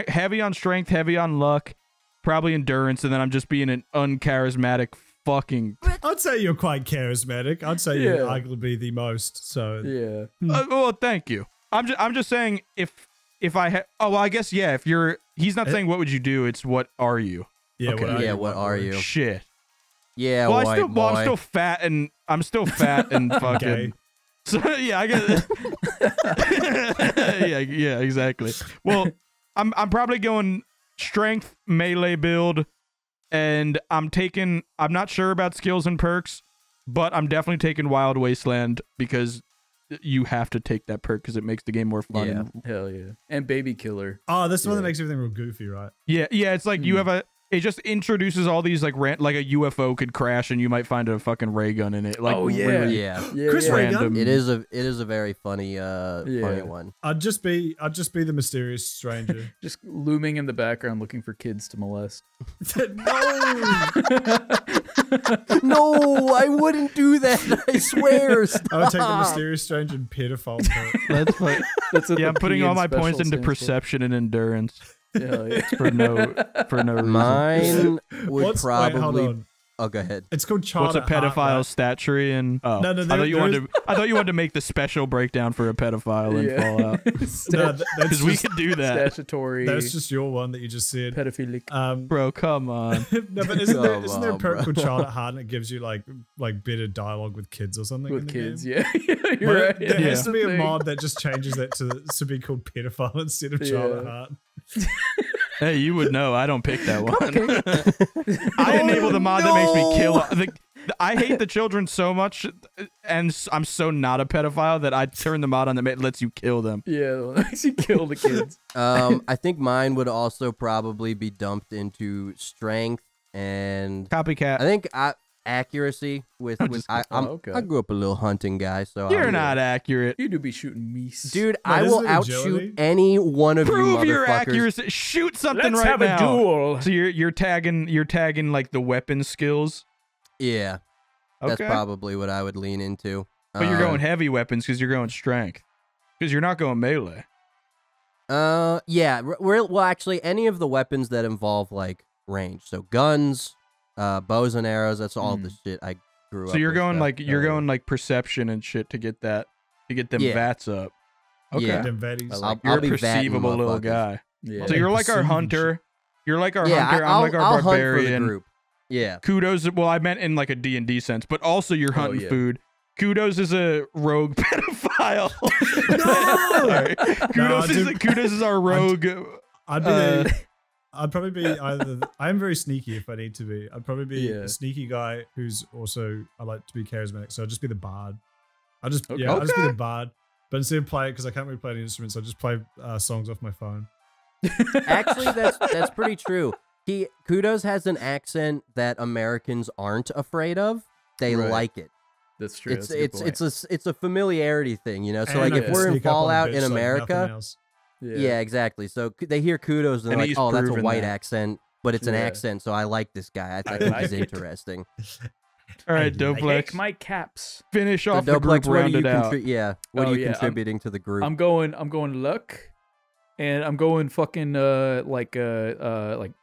heavy on strength, heavy on luck, probably endurance, and then I'm just being an uncharismatic fucking. I'd say you're quite charismatic. I'd say you're arguably the most. So Well, thank you. I'm just saying if I had. Oh, well, I guess yeah. If you're, he's not saying what would you do. It's what are you? Yeah. Okay. What are you? Shit. Yeah, Well, white boy. I'm still fat and fucking. Gay. So yeah, I guess. yeah, exactly. Well, I'm probably going strength, melee build, and I'm not sure about skills and perks, but I'm definitely taking Wild Wasteland because you have to take that perk because it makes the game more fun. Yeah, hell yeah. And Baby Killer. Oh, that's the one that makes everything real goofy, right? Yeah. It's like you have it just introduces all these like like a UFO could crash and you might find a fucking ray gun in it. Like, really yeah. Chris Ray random. Gun? It is a very funny funny one. I'd just be the mysterious stranger. Just looming in the background looking for kids to molest. No, I wouldn't do that. I swear. I would take the mysterious stranger and pedophile part. That's fine. That's what Yeah, the I'm putting P all in my special points into stands for. perception and endurance Hell yeah. for no reason. Mine would Wait, hold probably. on. Oh, go ahead. It's called What's Charter a pedophile Heart, right? stat tree? And No, I thought you wanted to make the special breakdown for a pedophile in Fallout No, that's because we just, could do that. Statutory. that's just your one that you just said. pedophilic. Bro, come on. No, but isn't there a on, perk bro. called Charter Heart and it gives you like better dialogue with kids or something? With in the kids, game? yeah. You're Well, right. there has to be a Thing. mod that just changes that to be called pedophile instead of Charter Yeah. Heart. Hey, you would know. I don't pick that one. I enable the mod that makes me kill. I hate the children so much, and I'm so not a pedophile that I turn the mod on that lets you kill them. Yeah, the one that makes you kill the kids. I think mine would also probably be dumped into strength and Copycat. I think accuracy with okay. I grew up a little hunting guy, so You're I'm- not accurate. You do be shooting meese. Dude, No, I isn't will it outshoot agility? any one of Prove you your motherfuckers. accuracy. Shoot something Let's right have now. a duel. So you're tagging like the weapon skills. Yeah, Okay. that's probably what I would lean into. But you're going heavy weapons because you're going strength. Because you're not going melee. Yeah, well, actually, any of the weapons that involve like range, so guns, bows and arrows. That's all the shit I grew up. So you're with, going so, like hell yeah. going like perception and shit to get them Yeah. vats up. Okay. Yeah. Them vaddies. You're I'll a be vatting perceivable little motherfuckers. guy. Yeah. So you're like our Perceiving hunter. You're like our Yeah, hunter. I'll I'm like our hunt for the barbarian. group. Yeah. Kudos. Well, I meant in like a D&D sense, but also you're hunting yeah. food. Kudos is a rogue pedophile. No! Sorry. Kudos is our rogue. I'd probably be either. I'm very sneaky if I need to be. I'd probably be Yeah. a sneaky guy who's also I like to be charismatic. So I'd just be the bard. I'll just Okay. I'll just be the bard. But instead of playing, because I can't really play any instruments, I just play songs off my phone. Actually, that's pretty true. Kudos has an accent that Americans aren't afraid of. They Right. like it. That's true. It's a familiarity thing, you know. So And like I if can we're in sneak up on a Fallout bitch in like America, nothing else. yeah, exactly. So they hear Kudos and they're And like, he's oh, that's a proven white that. accent, but it's an Yeah. accent, so I like this guy. I I think like he's it. interesting. All right, I Doplex. like my caps. Finish So off the group. Doplex, what are Round you it out. what Oh, are you yeah, I'm- contributing to the group? I'm going luck, and I'm going fucking like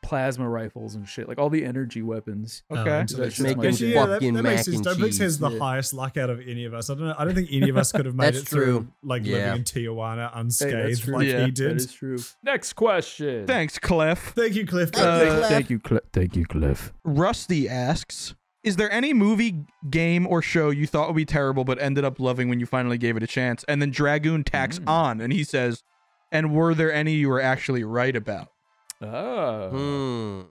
plasma rifles and shit, like all the energy weapons. Okay. Into that Just shit. making Actually, yeah, fucking that makes mac sense. and Doplex has cheese. the Yeah. highest luck out of any of us. I don't think any of us could have made That's it through true. like Yeah. living in Tijuana Hey, unscathed that's true. like Yeah. he That did. is true. Next question. Thanks, Clef. Thank you, Cliff. Thank you, Cliff. Thank you, Cliff. Rusty asks, is there any movie, game, or show you thought would be terrible but ended up loving when you finally gave it a chance? And then Dragoon tacks on and he says, and were there any you were actually right about? Oh,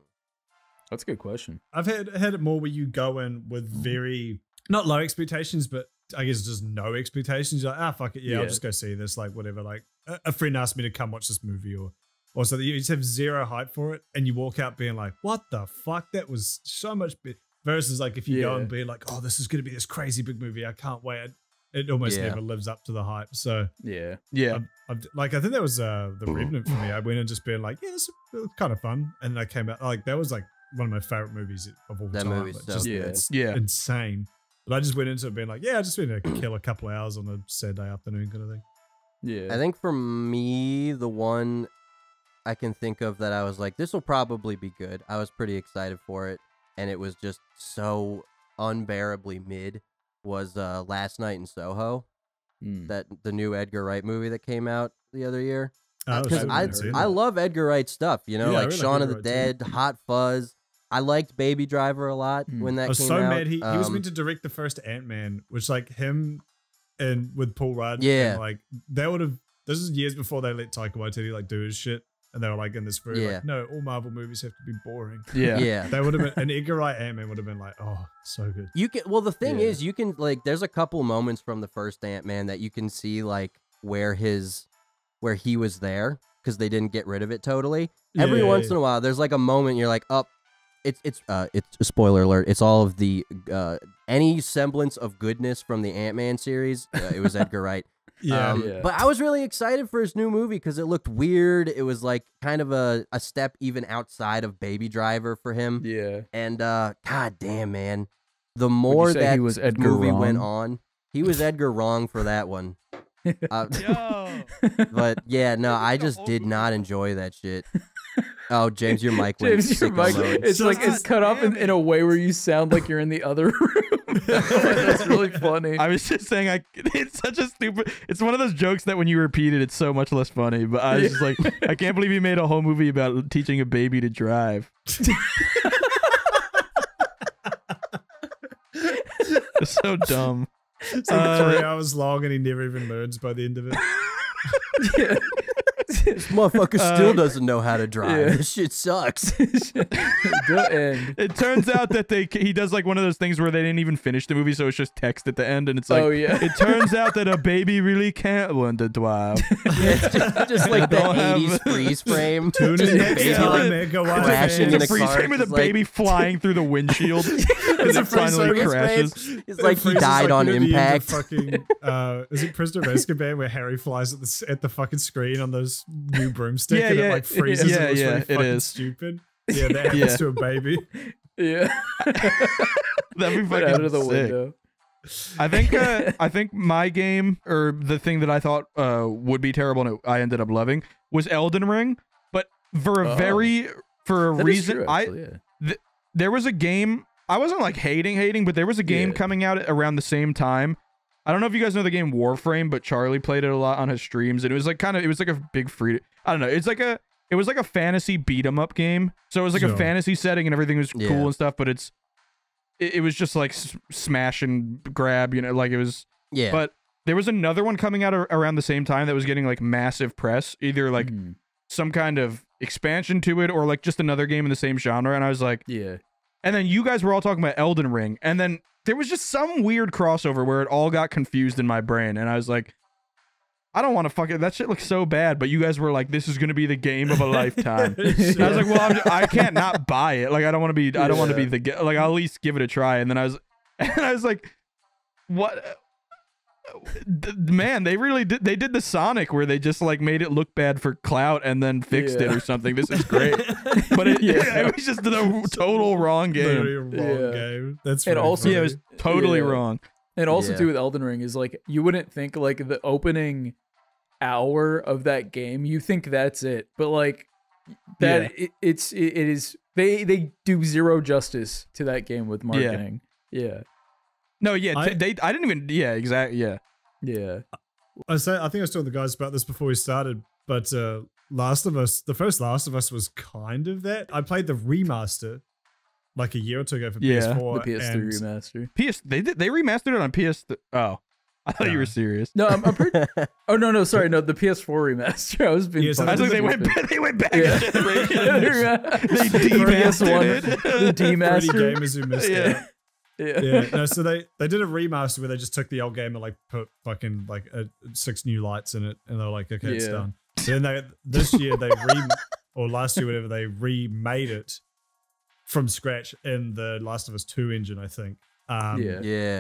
that's a good question. I've had it more where you go in with very not low expectations, but I guess just no expectations. You're like, fuck it, yeah, I'll Yeah. just go see this, like whatever. Like a friend asked me to come watch this movie, or so that you just have zero hype for it, and you walk out being like, what the fuck? That was so much. Versus like if you go Yeah. and be like, oh, this is gonna be this crazy big movie, I can't wait. It almost Yeah. never lives up to the hype. So Yeah. Yeah. like I think that was the Revenant for me. I went and just being like, yeah, this is kind of fun, and I came out like that was like one of my favorite movies of all That time. movie's Like, so just, good. it's Yeah. insane. But I just went into it being like, yeah, I just been to kill a couple of hours on a Saturday afternoon kind of thing. Yeah. I think for me, the one I can think of that I was like, this will probably be good. I was pretty excited for it. and it was just so unbearably mid, was Last Night in Soho, that the new Edgar Wright movie that came out the other year. Because I love Edgar Wright stuff, you know, like Shaun of the Dead, Hot Fuzz. I liked Baby Driver a lot when that came out. I was so mad. He was meant to direct the first Ant-Man, which like him and with Paul Rudd. Yeah. And, like they would have, this is years before they let Taika Waititi like do his shit. And they were like in this very like, no, all Marvel movies have to be boring. Yeah. Yeah. They would have been, an Edgar Wright Ant-Man would have been like, oh, so good. You can, well, the thing is, you can like, there's a couple moments from the first Ant-Man that you can see like where he was there because they didn't get rid of it totally. Every once in a while, there's like a moment you're like, oh, it's a spoiler alert. It's all of the any semblance of goodness from the Ant-Man series. It was Edgar Wright. But I was really excited for his new movie because it looked weird. It was like kind of a step even outside of Baby Driver for him. Yeah. And god damn, man, the more that he was Edgar movie wrong? went on, he was Edgar wrong for that one. But yeah, no, I just did not enjoy that shit. Oh, James, your mic went James, your sicko mic, mode. it's like it's cut off in a way where you sound like you're in the other room. That's really funny. I was just saying, it's such a stupid. It's one of those jokes that when you repeat it, it's so much less funny. But I was just like, I can't believe you made a whole movie about teaching a baby to drive. It's so dumb. It's like 3 hours long and he never even learns by the end of it. This motherfucker still doesn't know how to drive. This shit sucks. It turns out that he does like one of those things where they didn't even finish the movie, so it's just text at the end, and it's like, it turns out that a baby really can't learn to drive. just like the 80s freeze frame. Tune in next time, crashing in a freeze car. frame with a baby flying through the windshield as it finally crashes. It's like he died on impact. Is it Prisoner of Azkaban where Harry flies at the fucking screen on those new broomstick and it like freezes and looks really fucking stupid. Yeah, that happens to a baby. Yeah. That'd be fucking out of the sick. window. I think my game, or the thing that I thought would be terrible and I ended up loving, was Elden Ring. But for a reason, true, there was a game. I wasn't like hating, but there was a game coming out around the same time. I don't know if you guys know the game Warframe, but Charlie played it a lot on his streams, and it was like a big free. I don't know. It was like a fantasy beat 'em up game. So it was like a fantasy setting, and everything was cool and stuff. But it was just like smash and grab, you know, like it was. Yeah. But there was another one coming out around the same time that was getting like massive press, either like some kind of expansion to it or like just another game in the same genre. And I was like, yeah. And then you guys were all talking about Elden Ring, and then there was just some weird crossover where it all got confused in my brain, and I was like, I don't want to fuck it. That shit looks so bad, but you guys were like, this is going to be the game of a lifetime. And I was like, well, I can't not buy it. Like, I don't want to be, I don't want to be like, I'll at least give it a try. And then I was like, what? Man, they really did. They did the Sonic where they just like made it look bad for clout and then fixed it or something. This is great, but it was just the total wrong game. Wrong game. That's it. Also, it was totally wrong. And also too with Elden Ring is like you wouldn't think like the opening hour of that game, you think that's it, but like that it is they do zero justice to that game with marketing. No, I didn't even. Yeah, exactly. Yeah. I think I was telling the guys about this before we started, but Last of Us, the first Last of Us was kind of that. I played the remaster like a year or two ago for PS4. The PS3 remaster. They remastered it on PS. Oh, I thought you were serious. No, I'm pretty. Oh no, sorry, no, the PS4 remaster. I was being. I think they went back. Yeah. They demastered it. The demaster. Pretty gamers who missed it. Yeah. No, so they did a remaster where they just took the old game and like put fucking like 6 new lights in it, and they're like, okay, it's done. So then this year or last year, whatever, they remade it from scratch in the Last of Us 2 engine, I think.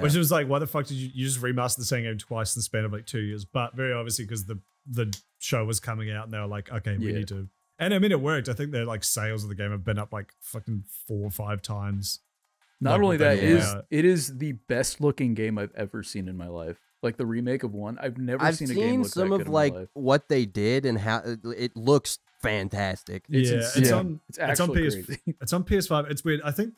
Which was like, why the fuck did you just remaster the same game twice in the span of like 2 years? But very obviously because the show was coming out and they were like, okay, we need to. And I mean, it worked. I think their like sales of the game have been up like fucking 4 or 5 times. Not only that, it is the best looking game I've ever seen in my life. Like the remake of one, I've never seen a game look some that of good in like my life. what they did and how it looks fantastic. It's on crazy. It's on PS5. It's weird. I think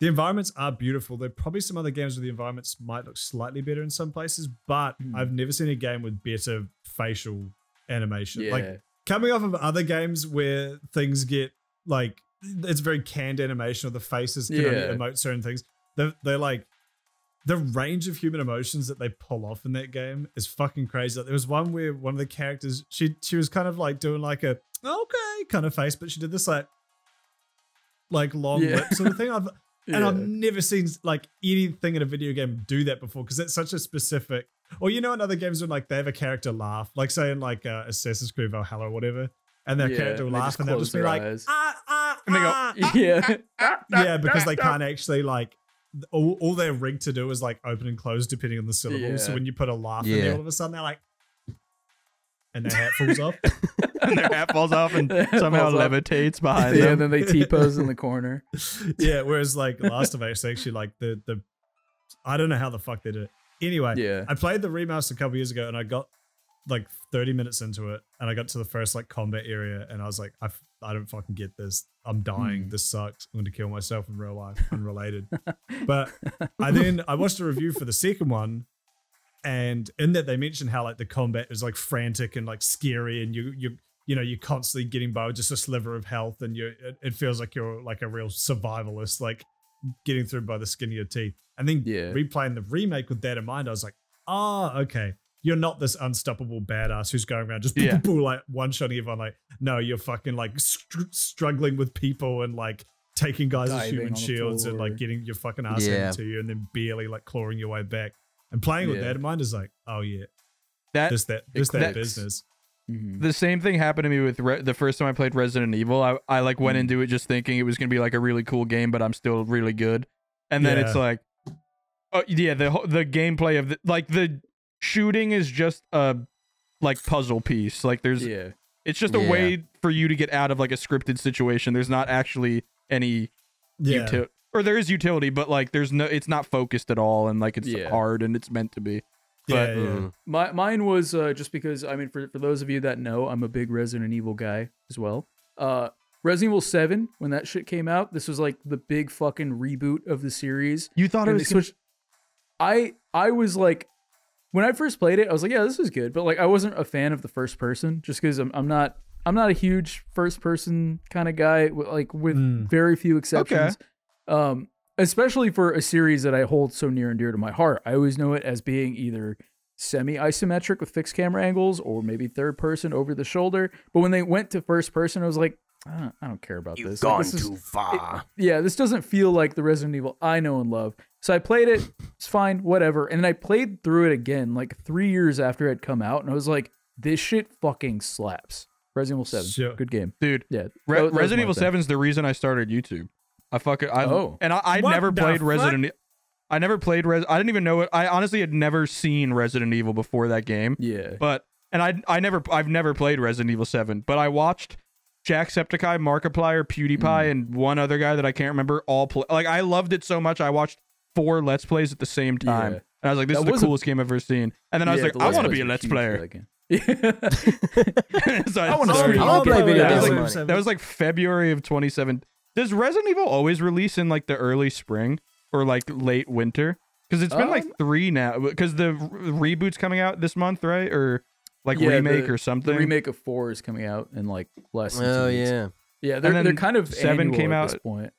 the environments are beautiful. There are probably some other games where the environments might look slightly better in some places, but I've never seen a game with better facial animation. Like coming off of other games where things get like it's very canned animation, or the faces can only emote certain things. They're like the range of human emotions that they pull off in that game is fucking crazy. Like, there was one where one of the characters she was kind of like doing like a okay kind of face, but she did this like long lip sort of thing. And I've never seen like anything in a video game do that before, because it's such a specific. Or in other games when like they have a character laugh, like say in like Assassin's Creed Valhalla or whatever, and their character will laugh and they'll just be like and they go yeah, because they can't actually like all they're rigged to do is like open and close depending on the syllables. So when you put a laugh in there, all of a sudden they're like, and their hat falls off. And their hat falls off and somehow levitates behind them. And then they T-pose in the corner. Whereas like Last of Us, actually like the I don't know how the fuck they did it. Anyway, I played the remaster a couple years ago and I got like 30 minutes into it and I got to the first like combat area and I was like, I don't fucking get this. I'm dying. This sucks. I'm going to kill myself in real life. Unrelated. But I watched a review for the second one, and in that they mentioned how like the combat is like frantic and like scary, and you're constantly getting by with just a sliver of health, and it feels like you're like a real survivalist, like getting through by the skin of your teeth. And then replaying the remake with that in mind, I was like, okay. You're not this unstoppable badass who's going around just like one-shotting everyone. Like, no, you're fucking like struggling with people and like taking guys as human shields and like getting your fucking ass handed to you and then barely like clawing your way back. And playing with that in mind is like, oh yeah, this that business. The same thing happened to me with the first time I played Resident Evil. I like went into it just thinking it was gonna be like a really cool game, but I'm still really good. And then it's like, oh yeah, the gameplay of the shooting is just a like puzzle piece. Like there's it's just a way for you to get out of like a scripted situation. There's not actually any utility, or there is utility, but like it's not focused at all, and like it's hard and it's meant to be. But mine was just because, I mean, for those of you that know, I'm a big Resident Evil guy as well. Resident Evil 7, when that shit came out, this was like the big fucking reboot of the series. You thought it was I was like, when I first played it, I was like, yeah, this is good. But like, I wasn't a fan of the first person, just because I'm not a huge first person kind of guy, like with very few exceptions. Especially for a series that I hold so near and dear to my heart. I always know it as being either semi-isometric with fixed camera angles or maybe third person over the shoulder. But when they went to first person, I was like, I don't care about this. You've gone too far. This doesn't feel like the Resident Evil I know and love. So I played it. It's fine, whatever. And then I played through it again like 3 years after it had come out. And I was like, this shit fucking slaps. Resident Evil 7. Sure. Good game. Dude. Yeah. Resident Evil 7 is the reason I started YouTube. I never played Resident Evil. I never played I didn't even know it. I honestly had never seen Resident Evil before that game. Yeah. I've never played Resident Evil 7, but I watched Jacksepticeye, Markiplier, PewDiePie, and one other guy that I can't remember all play. Like, I loved it so much, I watched 4 Let's Plays at the same time. And I was like, this is the coolest game I've ever seen. And then I was like, I want to be a Let's Player. So I want to play video games. That was like February of 2017. Does Resident Evil always release in like the early spring or like late winter? Because it's been like 3 now. Because the reboot's coming out this month, right? Or like remake or something. The remake of 4 is coming out in like less than 2 weeks. Yeah, they're kind of 7 came out at this point.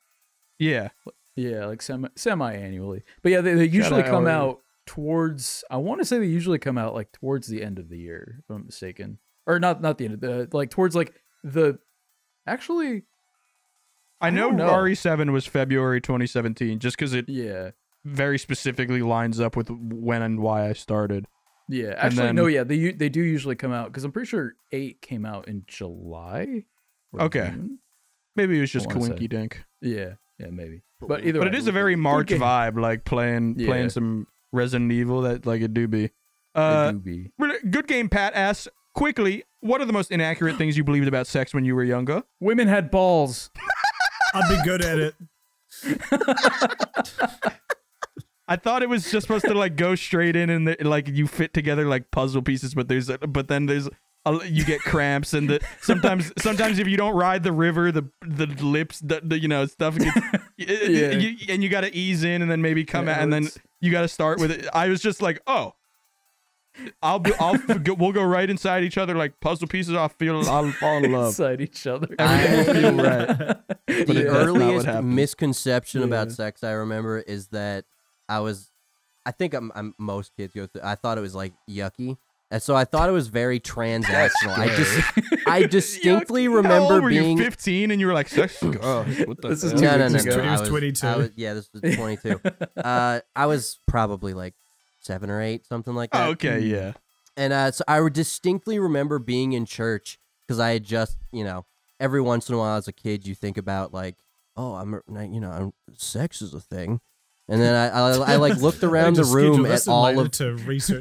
Yeah, like semi-annually. But yeah, they usually come out towards. I want to say they usually come out like towards the end of the year, if I'm not mistaken, or not the end of the like towards like the actually. I know RE7 was February 2017, just because it very specifically lines up with when and why I started. Yeah, actually, they do usually come out, because I'm pretty sure 8 came out in July. Okay, June? Maybe it was just Coinky Dink. Yeah, maybe. But it is a very March vibe, like playing some Resident Evil. That like it do be. Good game, Pat asks quickly. What are the most inaccurate things you believed about sex when you were younger? Women had balls. I'd be good at it. I thought it was just supposed to like go straight in and like you fit together like puzzle pieces, but then there's you get cramps, and sometimes if you don't ride the river, the lips, the stuff gets, and you got to ease in and then maybe come out, and then you got to start with it. I was just like, oh, we'll go right inside each other like puzzle pieces. I'll fall in love inside each other. Everything will feel right. But The earliest misconception about sex I remember is that I think most kids go through. I thought it was like yucky. And so I thought it was very transactional. I distinctly remember How old were being you 15 and you were like, sex? Oh, what the This is hell? no. He was 22. Yeah, this was 22. I was probably like 7 or 8, something like that. Oh, okay, yeah. And so I would distinctly remember being in church because I had just, every once in a while as a kid, you think about like, oh, sex is a thing. And then I like looked around the room at all of.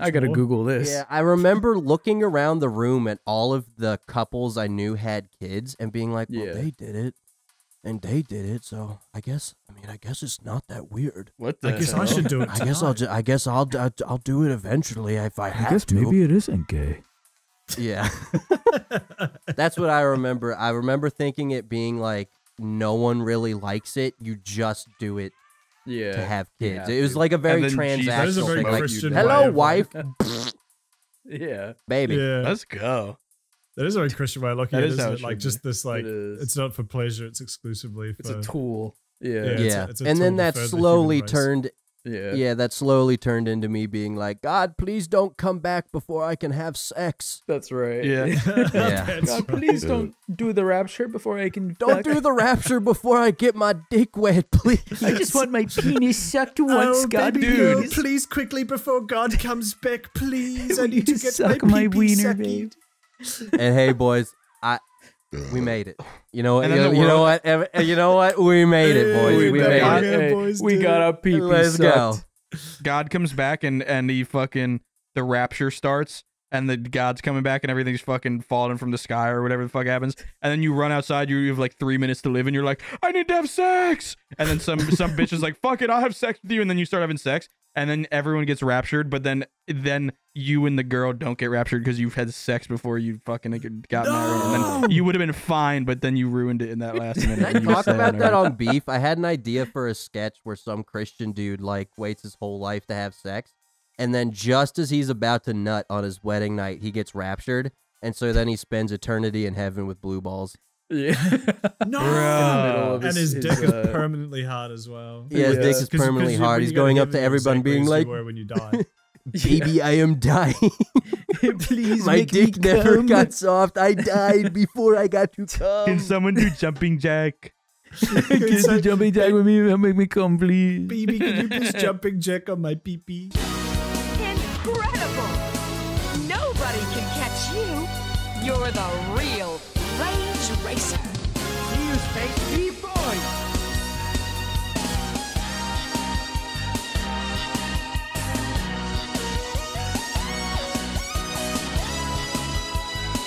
I gotta Google this. Yeah, I remember looking around the room at all of the couples I knew had kids and being like, well, they did it, and they did it, so I guess it's not that weird. What the? I guess I should do it. I guess I'll do it eventually if I have to. Maybe it isn't gay. Yeah, that's what I remember. I remember thinking it being like no one really likes it. You just do it. Yeah, to have kids. It was like a very transactional that is a very thing. Like, Christian hello, way of wife. Yeah, baby. Yeah. Let's go. That is a very Christian way of looking at it, That is how isn't it it? Like should just this, like is. it's not for pleasure; it's exclusively for. it's a tool. Yeah, it's a And tool then to that further the slowly human race. turned. yeah, That slowly turned into me being like, God, please don't come back before I can have sex. That's right. Yeah. Yeah. That's God, right. please don't do the rapture before I can. Don't do the rapture before I get my dick wet, please. I just want my penis sucked once, Oh, God, baby girl, please. please quickly before God comes back, please. I Will need to you get suck my my pee-pee wiener, sucked. babe? And hey, boys, we made it. You know what? And then the You know what? You know what? We made it, boys. Hey, We baby made girl. it. Yeah, boys, we dude. got our pee-pee Let's go. sucked. God comes back and he fucking the rapture starts and the God's coming back and everything's fucking falling from the sky or whatever the fuck happens, and then you run outside, you have like 3 minutes to live and you're like, I need to have sex, and then some bitch is like, fuck it, I'll have sex with you, and then you start having sex, and then everyone gets raptured, but then you and the girl don't get raptured because you've had sex before you fucking got married, and then you would have been fine, but then you ruined it in that last minute. Can I and you talk said, about that alright. on Beef? I had an idea for a sketch where some Christian dude like waits his whole life to have sex, and then just as he's about to nut on his wedding night, he gets raptured, and so then he spends eternity in heaven with blue balls. Yeah. No, Bro. and his dick is permanently hard as well. Yeah, his dick is permanently hard. He's going up to everyone being like, when you die. baby, I am dying. Please My make dick me never come. got soft. I died before I got to come. Can someone do jumping jack? Can you jumping jack with me? Make me come, please. Baby, can you please jumping jack on my pee-pee? Incredible! Nobody can catch you. You're the real Rage Racer. See you, Space B-Boy.